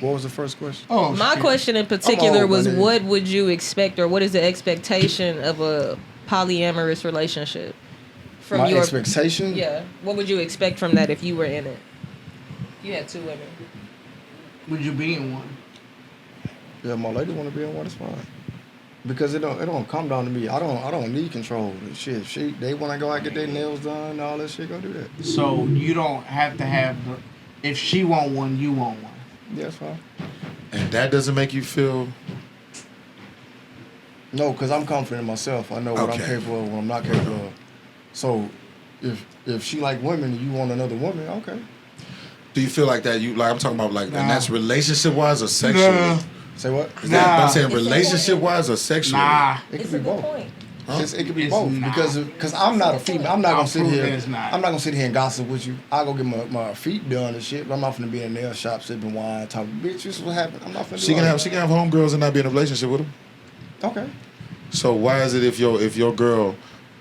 What was the first question?
Oh,
My
shit.
question in particular
old,
was,
my nigga.
what would you expect, or what is the expectation of a polyamorous relationship from
My
your
expectation?
Yeah, what would you expect from that if you were in it? You had 2 women.
Would you be in one?
Yeah, my lady want to be in one. It's fine. Because it don't come down to me. I don't need control. Shit, they want to go out get their nails done and all that shit. Go do that.
So you don't have to have the. If she want one, you want one.
Yeah, it's fine.
And that doesn't make you feel.
No, because I'm confident in myself. I know what I'm
Okay.
capable of, what I'm not capable of. So, if she like women and you want another woman, okay.
Do you feel like that? You like I'm talking about like,
Nah.
and that's relationship wise or sexually?
Nah.
Say what?
Is that,
Nah.
I'm saying
It's
relationship wise or sexually?
Nah.
It could
It's
be
a good
both.
point.
Huh?
It could be
It's
both
not.
because I'm not a female. I'm not
I'll
gonna sit
prove
here.
that it's not.
I'm not gonna sit here and gossip with you. I go get my feet done and shit. But I'm not finna be in a nail shop sipping wine, talking. Bitch, this is what happened. I'm not finna.
She can have homegirls and not be in a relationship with them.
Okay.
So why is it if your girl,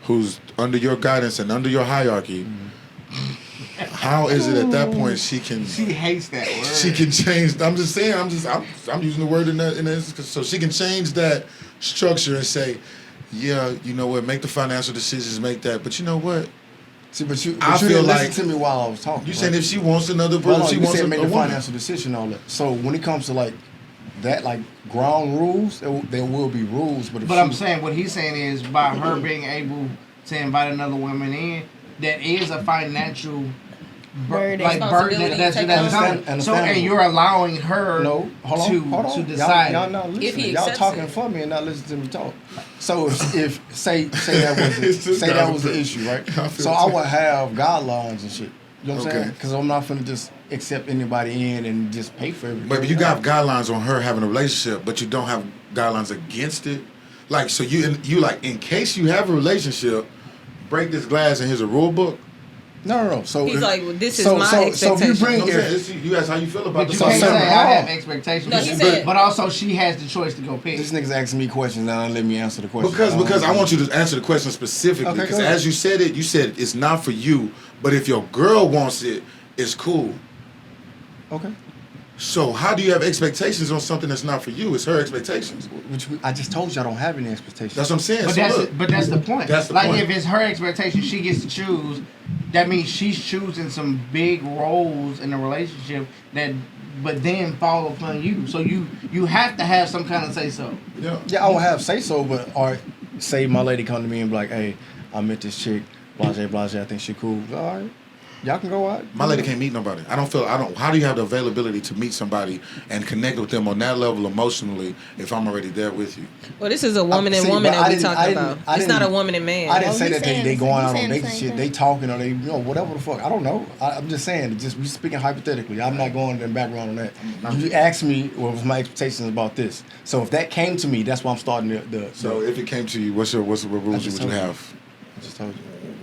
who's under your guidance and under your hierarchy, how is it at that point she can
She hates that word.
she can change? I'm just saying. I'm using the word in that so she can change that structure and say, yeah, you know what, make the financial decisions, make that. But you know what?
See, but you
I feel
didn't
like-
listen to me while I was talking.
You
right?
saying if she wants another
Hold
person,
on,
she
you
wants
said
a
make the
woman.
financial decision and all that. So when it comes to like that, like ground rules, there will be rules. But if
But
she,
I'm saying what he's saying is by her being able to invite another woman in, that is a financial
Burden.
like burden
Responsibility
that's
taken
that's
on.
coming. So
Understandable.
and you're allowing her
no, hold on.
to decide.
Y'all not listening.
If he
Y'all
accepts
talking
it.
for me and not listening to me talk. So if say that was
It's just
say that was the
gossip.
issue, right?
I feel
So I
it.
would have guidelines and shit. You know what I'm
Okay.
saying? Because I'm not finna just accept anybody in and just pay for everything.
But you got guidelines on her having a relationship, but you don't have guidelines against it. Like so, you like in case you have a relationship, break this glass and here's a rule book.
No. So
He's like, well, this is
so,
my
so, So if
expectation.
you bring
No, I'm saying, you ask how you feel about
But
the
you
So
can't say
certain
I have
law-
expectations.
No, he said-
but also she has the choice to go pick.
this nigga's asking me questions and let me answer the question.
because I want you to answer the question specifically.
Okay,
Because
go ahead.
as you said it's not for you, but if your girl wants it, it's cool.
Okay.
So how do you have expectations on something that's not for you? It's her expectations.
Which I just told you I don't have any expectations.
That's what I'm saying.
But
So
that's
look,
but that's the point.
That's the
like
point.
if it's her expectation, she gets to choose. That means she's choosing some big roles in a relationship that, but then fall upon you. So you have to have some kind of say so.
yeah.
Yeah, I would have say so, but or say my lady come to me and be like, "Hey, I met this chick, blase, I think she cool." All right, y'all can go out.
My lady can't meet nobody. I don't. How do you have the availability to meet somebody and connect with them on that level emotionally if I'm already there with you?
Well, this is a woman and
See,
woman
but
that
I
we
didn't-
talking
I didn't-
about.
I
It's not a
didn't-
woman and man.
I didn't
Oh,
say
you
that
saying
they
the
going
same-
out
you
on
saying the
dates and
same
shit.
thing?
They talking or they whatever the fuck. I don't know. I'm just saying. Just we speaking hypothetically. I'm not going in the background on that. You asked me what was my expectations about this. So if that came to me, that's why I'm starting the.
So if it came to you, what rules
I
would
just
you
told you.
have?
I just told you.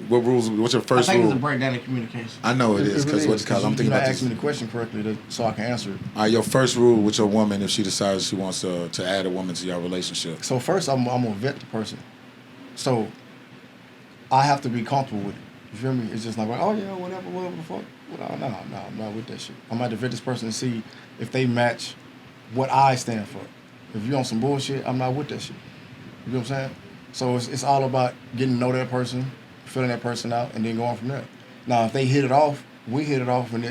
What rules? What's your
I
first
think it's a
rule?
breakdown in communication.
I know it is because
really
what's called. I'm
you
thinking
not
about
asking
this.
me the question correctly so I can answer it.
All right, your first rule with your woman if she decides she wants to add a woman to your relationship.
So first, I'm gonna vet the person. So I have to be comfortable with it. You feel me? It's just like, oh yeah, whatever the fuck. Well, no, I'm not with that shit. I'm about to vet this person and see if they match what I stand for. If you on some bullshit, I'm not with that shit. You know what I'm saying? So it's all about getting to know that person, filling that person out, and then going from there. Now, if they hit it off, we hit it off, and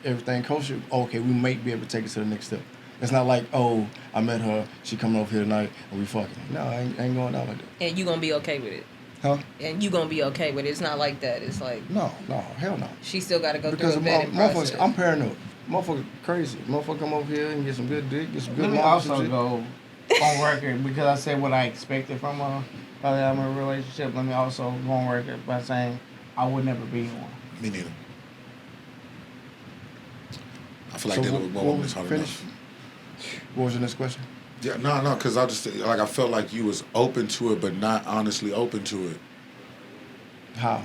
everything kosher. Okay, we might be able to take it to the next step. It's not like, oh, I met her, she coming over here tonight, and we fucking. No, I ain't going out like that.
And you gonna be okay with it.
Huh?
And you gonna be okay with it. It's not like that. It's like
No, hell no.
she still got to go
Because
through a vetting
motherfuckers,
process.
I'm paranoid. Motherfucker crazy. Motherfucker come over here and get some good dick, get some good
Let me
mom, some
also
shit.
go on record because I said what I expected from a polyamorous relationship. Let me also go on record by saying I would never be in one.
Me neither. I feel like
So
dealing with one woman is hard
finish?
enough.
What was your next question?
Yeah, no, because I felt like you was open to it, but not honestly open to it.
How?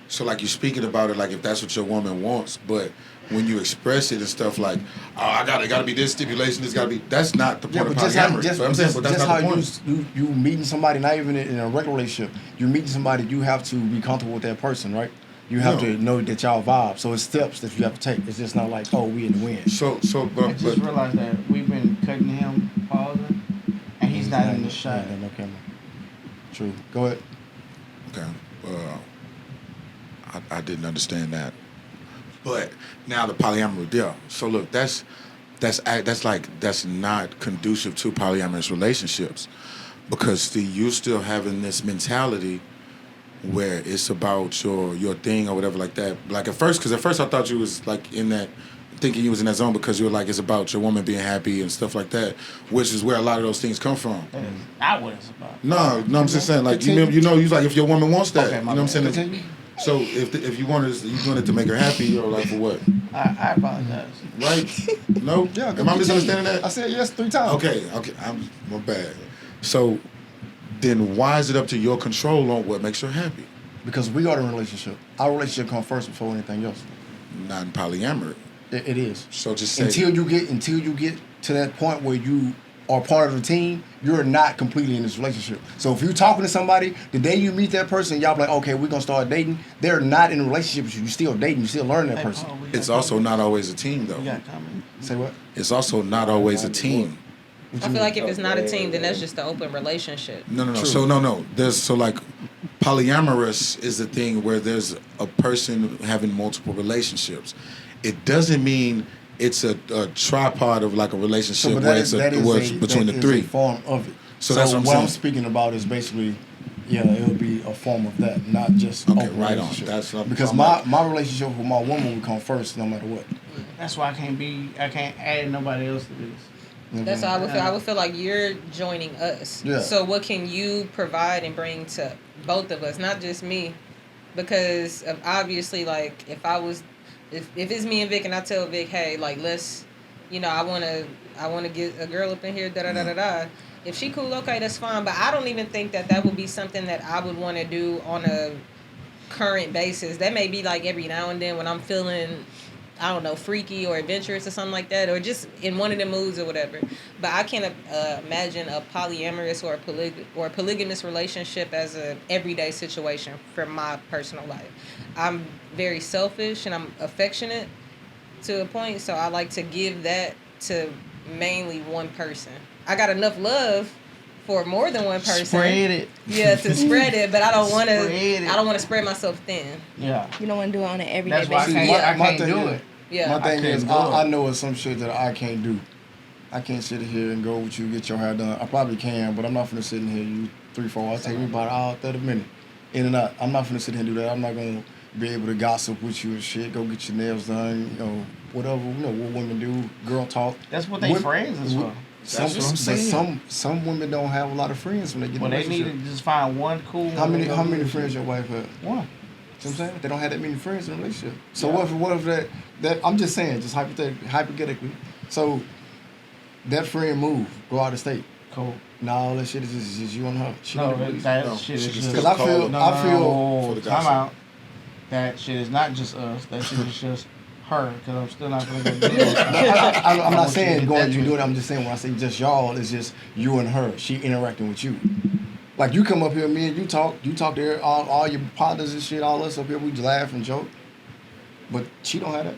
So like you're speaking about it like if that's what your woman wants, but when you express it and stuff like, oh, it gotta be this stipulation, this gotta be, that's not the point of polyamory.
Just,
So I'm saying, but that's
just
not
how
the point.
you meeting somebody, not even in a regular relationship. You're meeting somebody, you have to be comfortable with that person, right? You have to know that y'all vibe. So it's steps that you have to take. It's just not like, oh, we in the wind.
I
I just realized that we've been cutting him, pausing, and he's not in the shot.
No camera. True. Go ahead.
Okay. I didn't understand that. But now the polyamory deal. So look, that's not conducive to polyamorous relationships, because see, you still having this mentality where it's about your thing or whatever like that. Like at first I thought you was like in that, thinking you was in that zone because you were like, it's about your woman being happy and stuff like that, which is where a lot of those things come from.
That is not what it's about.
No, I'm just saying, like, you like, if your woman wants that,
Okay,
you know what I'm saying?
Continue.
So if you want to, you doing it to make her happy, you're like, for what?
I apologize.
Right? No?
Yeah.
Am I misunderstanding that?
I said yes 3 times.
Okay, I'm my bad. So then why is it up to your control on what makes her happy?
Because we are in a relationship. Our relationship comes first before anything else.
Not in polyamory.
It is.
So just say
until you get to that point where you are part of the team, you're not completely in this relationship. So if you're talking to somebody, the day you meet that person, y'all be like, okay, we're gonna start dating. They're not in a relationship with you. You're still dating. You still learning that person.
it's also not always a team though.
You got comment?
Say what?
It's also not always a team.
I feel like if it's not a team, then that's just an open relationship.
No.
True.
So no. Like polyamorous is the thing where there's a person having multiple relationships. It doesn't mean it's a tripod of like a relationship where it's between the three.
A form of it.
So that's what I'm
I'm
saying.
speaking about is basically, it would be a form of that, not just
Okay,
open
right on.
relationship.
That's what I'm
because
talking
my relationship with my woman would come first, no matter what.
That's why I can't add nobody else to this.
That's how I would feel. I would feel like you're joining us.
Yeah.
So what can you provide and bring to both of us, not just me? Because of obviously, like, if it's me and Vic and I tell Vic, hey, like, let's, I want to get a girl up in here, da-da-da-da-da. If she cool, okay, that's fine. But I don't even think that would be something that I would want to do on a current basis. That may be like every now and then when I'm feeling, I don't know, freaky or adventurous or something like that, or just in one of the moods or whatever. But I can't imagine a polyamorous or a polygamous relationship as a everyday situation for my personal life. I'm very selfish and I'm affectionate to a point, so I like to give that to mainly one person. I got enough love for more than one person.
Spread it.
Yeah, to spread it, but I don't want to.
Spread it.
I don't want to spread myself thin.
Yeah.
You don't want to do it on an everyday
That's why I
basis.
can't,
My
I can't
thing
do
is-
it.
Yeah.
My thing
couldn't
is,
do it.
I know it's some shit that I can't do. I can't sit here and go with you, get your hair done. I probably can, but I'm not finna sit in here, you 3-4 hours. Take me about an hour, 30 minutes. In and out. I'm not finna sit here and do that. I'm not gonna be able to gossip with you and shit. Go get your nails done, whatever, what women do, girl talk.
That's what they friends is for.
That's what I'm saying.
Some women don't have a lot of friends when they get
Well,
in a
they need
relationship.
to just find one cool.
How many friends your wife have?
One.
You know what I'm saying? They don't have that many friends in a relationship. So
Yeah.
what if that I'm just saying, just hypothetically. So that friend move, go out of state.
Cool.
Now all that shit is just you and her. She
No,
need to release.
that
No,
shit
she
is
can
just.
still
Because I feel
No,
for the
time
gossip.
out. That shit is not just us. That shit is just her. Because I'm still not gonna go deal with that.
I'm not saying
you
going you do it. I'm just saying when I say just y'all, it's just you and her. She interacting with you. Like you come up here, me and you talk to her, all your partners and shit, all us up here, we just laugh and joke. But she don't have that.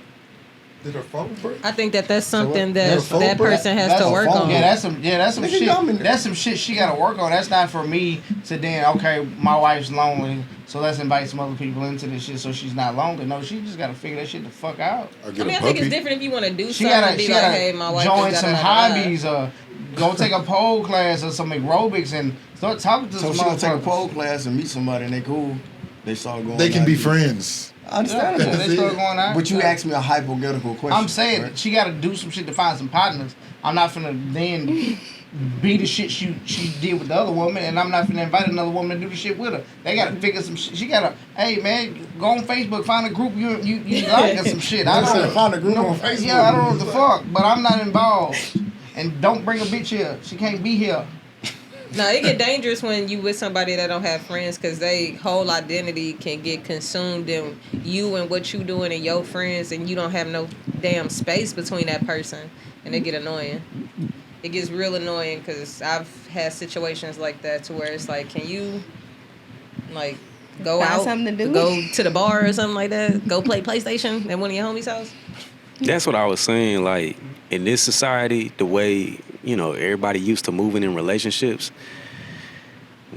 Did her phone break?
I think that's something
That's
that
phone-
person has
that's
to
a
work
phone.
on.
Yeah, that's some
Nigga,
shit.
y'all mean-
That's some shit she gotta work on. That's not for me to then, okay, my wife's lonely, so let's invite some other people into this shit so she's not lonely. No, she just gotta figure that shit the fuck out.
Or
I
get
mean,
a
I think it's
puppy?
different if you want to do
She
something
gotta,
and be
she
like,
gotta
hey, my wife
join
just
some
da-da-da-da.
hobbies or go take a pole class or some aerobics and start talking to
So
some
she gonna take a
motherfuckers.
pole class and meet somebody and they cool. They start going.
They can
out
be
to-
friends.
I understand
Yeah,
that.
they start going out.
But you asked me a hypothetical question.
I'm saying
right?
she got to do some shit to find some partners. I'm not finna then be the shit she did with the other woman, and I'm not finna invite another woman to do the shit with her. They got to figure some shit. She got to, hey man, go on Facebook, find a group you like or some shit. I
They said
don't
find a group
know.
on Facebook.
Yeah, I don't know what the fuck, but I'm not involved. And don't bring a bitch here. She can't be here.
No, it get dangerous when you with somebody that don't have friends because they whole identity can get consumed in you and what you doing and your friends, and you don't have no damn space between that person, and it get annoying. It gets real annoying because I've had situations like that to where it's like, can you like go
Find
out,
something to do?
go to the bar or something like that, go play PlayStation at one of your homies' house?
That's what I was saying. Like, in this society, the way, everybody used to moving in relationships,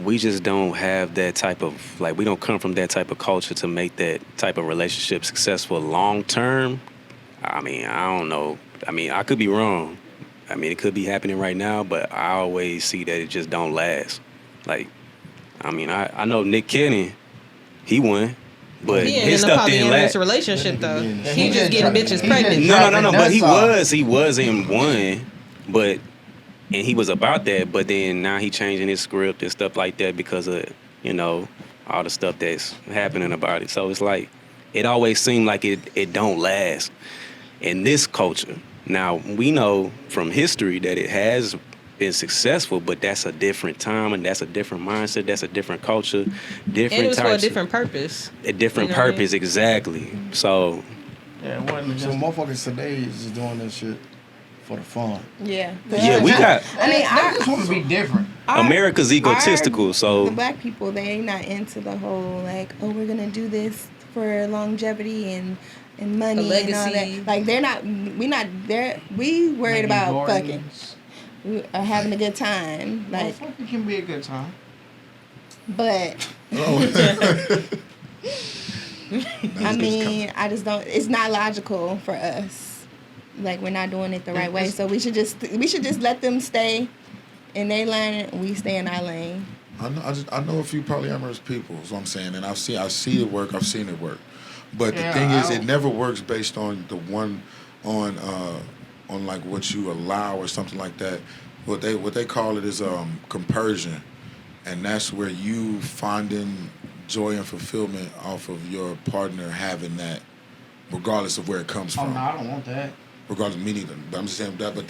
we just don't have that type of, like, we don't come from that type of culture to make that type of relationship successful long term. I mean, I don't know. I mean, I could be wrong. I mean, it could be happening right now, but I always see that it just don't last. Like, I mean, I know Nick Cannon, he won. But
He ain't
his
in a
stuff didn't
polyamorous
last.
relationship though.
Yeah,
He just getting bitches pregnant.
No. But he
That's
was in one. But and he was about that. But then now he changing his script and stuff like that because of all the stuff that's happening about it. So it's like it always seemed like it don't last in this culture. Now we know from history that it has been successful, but that's a different time and that's a different mindset. That's a different culture, different
And it was for a
types.
different purpose.
A different
You know what I mean?
purpose, exactly. So
Yeah, it wasn't
So
just.
motherfuckers today is just doing this shit for the fun.
Yeah.
yeah, we got
I mean,
I just want to be different.
America's egotistical.
The
So
black people, they ain't not into the whole like, oh, we're gonna do this for longevity and money and all
legacy.
that. Like they're not. We worried
Making
about fucking.
gardens.
We are having a good time.
Well,
Like,
fucking can be a good time.
but
Oh.
I mean, I just don't. It's not logical for us. Like we're not doing it the right way. So we should just let them stay in their lane and we stay in our lane.
I know a few polyamorous people, is what I'm saying, and I see it work. I've seen it work, but
Yeah,
the thing is,
I
it
don't-
never works based on the one on like what you allow or something like that. What they call it is compersion, and that's where you finding joy and fulfillment off of your partner having that, regardless of where it comes
Oh
from.
no, I don't want that.
Regardless of me neither. But I'm just saying that. But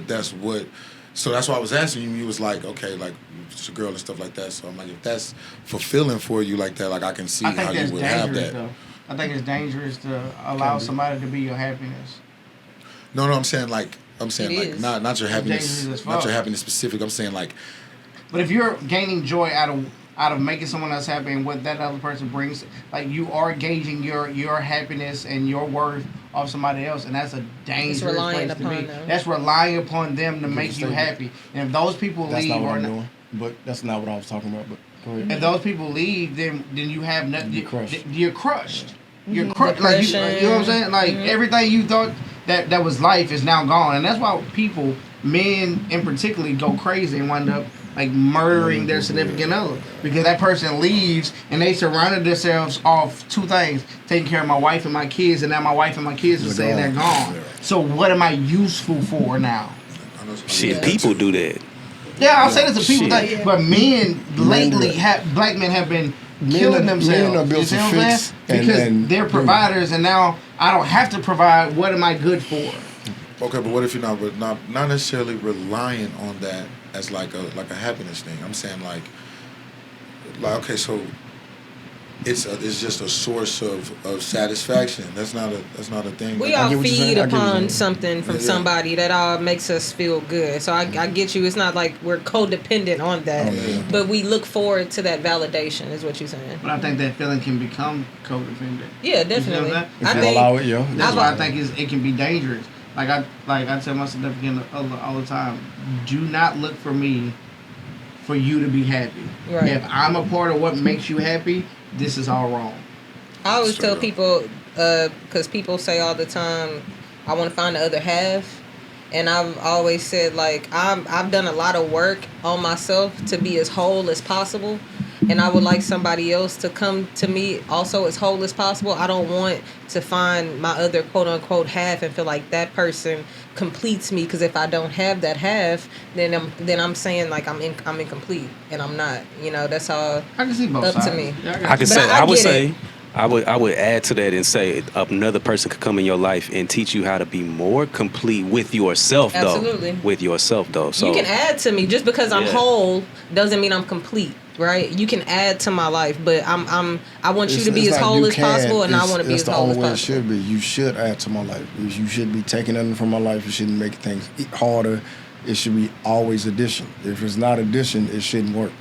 that's what. So that's why I was asking you. You was like, okay, like it's a girl and stuff like that. So I'm like, if that's fulfilling for you like that, like I can see
I
how
think that's
you would have
dangerous
that.
though. I think it's dangerous to allow somebody to be your happiness.
No, I'm saying like
It
like
is.
not your happiness,
dangerous as
not your
fuck.
happiness specific. I'm saying like
But if you're gaining joy out of making someone else happy and what that other person brings, like you are gauging your happiness and your worth off somebody else, and that's a dangerous
relying
place to
upon
be.
them.
That's relying upon them to make you
statement.
happy. And if those people
That's
leave
not what
or
I'm
not,
doing. But that's not what I was talking about. But go ahead.
if those people leave, then you have nothing.
You're crushed.
You're crushed. You're crushed. Like you know what I'm
Depression.
saying? Like everything you thought that was life is now gone, and that's why people, men in particular, go crazy and wind up like murdering their significant other because that person leaves and they surrounded themselves off two things: taking care of my wife and my kids, and now my wife and my kids are saying they're gone. So what am I useful for now?
I know somebody
shit,
like
people
that.
do that.
Yeah, I'm saying this to people,
Shit.
that, but men lately,
do
black men have been
Men
killing
are-
themselves.
men are built
You see
to
what I'm
fix
saying?
and-
Because
and
they're
do.
providers, and now I don't have to provide. What am I good for?
Okay, but what if you're not necessarily relying on that as like a happiness thing? I'm saying like okay, so it's just a source of satisfaction. That's not a thing.
We
I
all
get what you're saying.
feed
I get what you're
upon
saying.
something from
Yeah.
somebody that all makes us feel good. So I get you. It's not like we're codependent on that,
Oh, yeah.
but we look forward to that validation. Is what you're saying?
But I think that feeling can become codependent.
Yeah, definitely.
that?
If
I
you
think
allow it, yo.
That's
I've-
why I think it can be dangerous. Like I tell my significant other all the time, do not look for me for you to be happy.
Right.
If I'm a part of what makes you happy, this is all wrong.
I always
Straight
tell
up.
people, because people say all the time, I want to find the other half. And I've always said, like, I've done a lot of work on myself to be as whole as possible. And I would like somebody else to come to me also as whole as possible. I don't want to find my other quote unquote half and feel like that person completes me. Because if I don't have that half, then I'm saying like I'm incomplete, and I'm not. You know, that's all
I can see both
up
sides.
to me.
Yeah,
I could
But
say
I
I would
get
say
it.
I would add to that and say another person could come in your life and teach you how to be more complete with yourself, though.
Absolutely.
With yourself, though. So
you can add to me just because I'm whole doesn't mean I'm complete, right? You can add to my life, but I want you to be as whole as possible, and I want to be as whole as possible.
That's the only way it should be. You should add to my life. You should be taking nothing from my life. You shouldn't make things harder. It should be always addition. If it's not addition, it shouldn't work.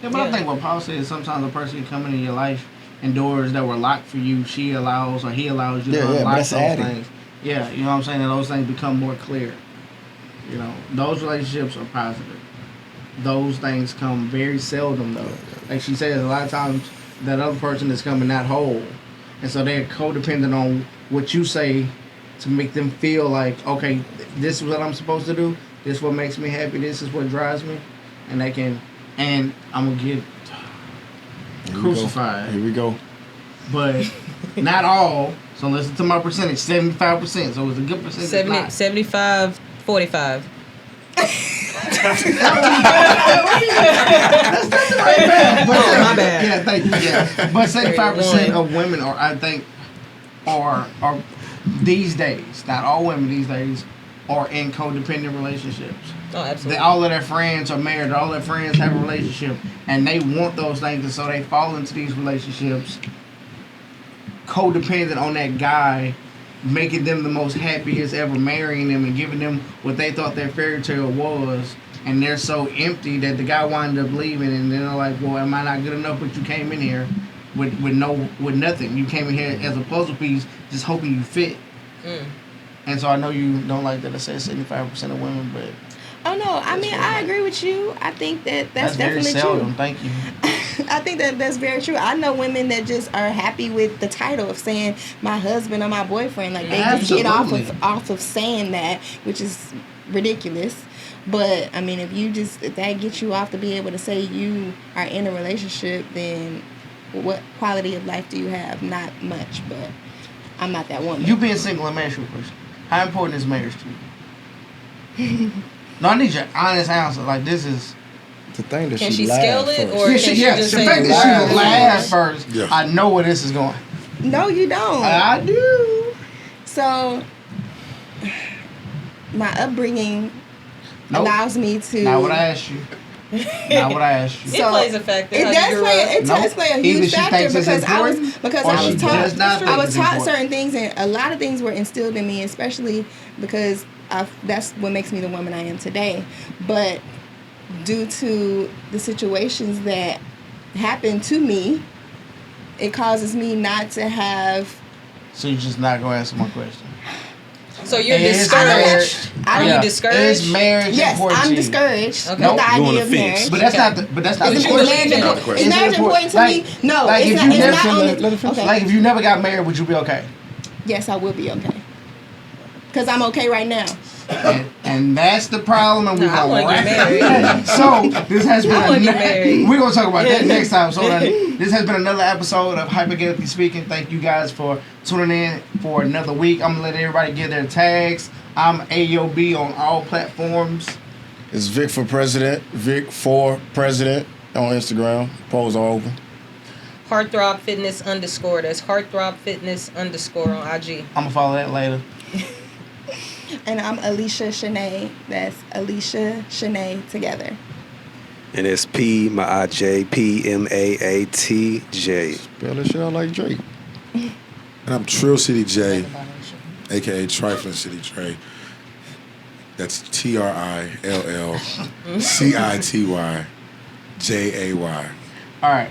Yeah, but I think what Paul said is sometimes a person can come into your life and doors that were locked for you, she allows or he allows you to unlock those things. Yeah, you know what I'm saying? And those things become more clear. You know, those relationships are positive. Those things come very seldom, though. Like she says, a lot of times that other person is coming not whole. And so they're codependent on what you say to make them feel like, okay, this is what I'm supposed to do. This is what makes me happy. This is what drives me. And they can, and I'm going to get crucified.
Here we go.
But not all. So listen to my percentage, 75%. So it's a good percentage.
75, 45.
My bad. Yeah, thank you. Yeah, but 75% of women are these days. Not all women these days are in codependent relationships.
Oh, absolutely.
All of their friends are married. All their friends have a relationship, and they want those things, and so they fall into these relationships, codependent on that guy, making them the most happiest ever, marrying them and giving them what they thought their fairy tale was, and they're so empty that the guy wound up leaving, and then they're like, well, am I not good enough? But you came in here with nothing. You came in here as a puzzle piece, just hoping you fit. And so I know you don't like that I said 75% of women, but
oh no, I mean I agree with you. I think that's definitely
very seldom.
true.
Thank you.
I think that's very true. I know women that just are happy with the title of saying my husband or my boyfriend. Like they just get off of saying that, which is ridiculous. But I mean, if that gets you off to be able to say you are in a relationship, then what quality of life do you have? Not much, but I'm not that woman.
You being single and married to a person, how important is marriage to you? No, I need your honest answer. Like, this is
the thing that
can she scale it,
first.
or can she just say
the fact that she laughed first,
Yeah.
I know where this is going.
No, you don't.
I do.
So, my upbringing allows me to.
Not what I asked you. Not what I asked you.
It plays a factor.
It does play a huge factor because I was taught certain things, and a lot of things were instilled in me, especially because that's what makes me the woman I am today. But due to the situations that happen to me, it causes me not to have.
So you're just not going to answer my question.
So you're discouraged. Are you discouraged?
Is marriage important
I'm
to you?
discouraged with
Nope.
the idea of marriage.
But that's not the question.
Is marriage important to me? No,
like
it's not.
Like if you never got married, would you be okay?
Yes, I will be okay. Because I'm okay right now.
And that's the problem. And
I want to get married.
So this has been.
We're
gonna talk about that next time. So this has been another episode of Hypoghettocally Speaking. Thank you guys for tuning in for another week. I'm gonna let everybody give their tags. I'm AOB on all platforms.
It's Vic for President. Vic for President on Instagram. Polls are open.
Heartthrob Fitness _ That's Heartthrob Fitness _ on IG.
I'm gonna follow that later.
And I'm Alicia Shanae. That's Alicia Shanae together.
And it's PMAATJ.
Spell that shit out like Drake.
And I'm Trill City J, a.k.a. Trifling City Trey. That's TRILLCITYJAY.
All right.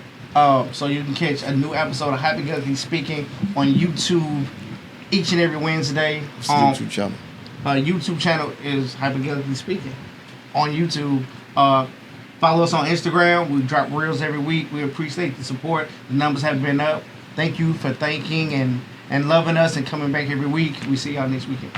So you can catch a new episode of Hypoghettocally Speaking on YouTube each and every Wednesday.
What's the YouTube channel?
YouTube channel is Hypoghettocally Speaking on YouTube. Follow us on Instagram. We drop reels every week. We appreciate the support. The numbers have been up. Thank you for thanking and loving us and coming back every week. We see y'all next weekend.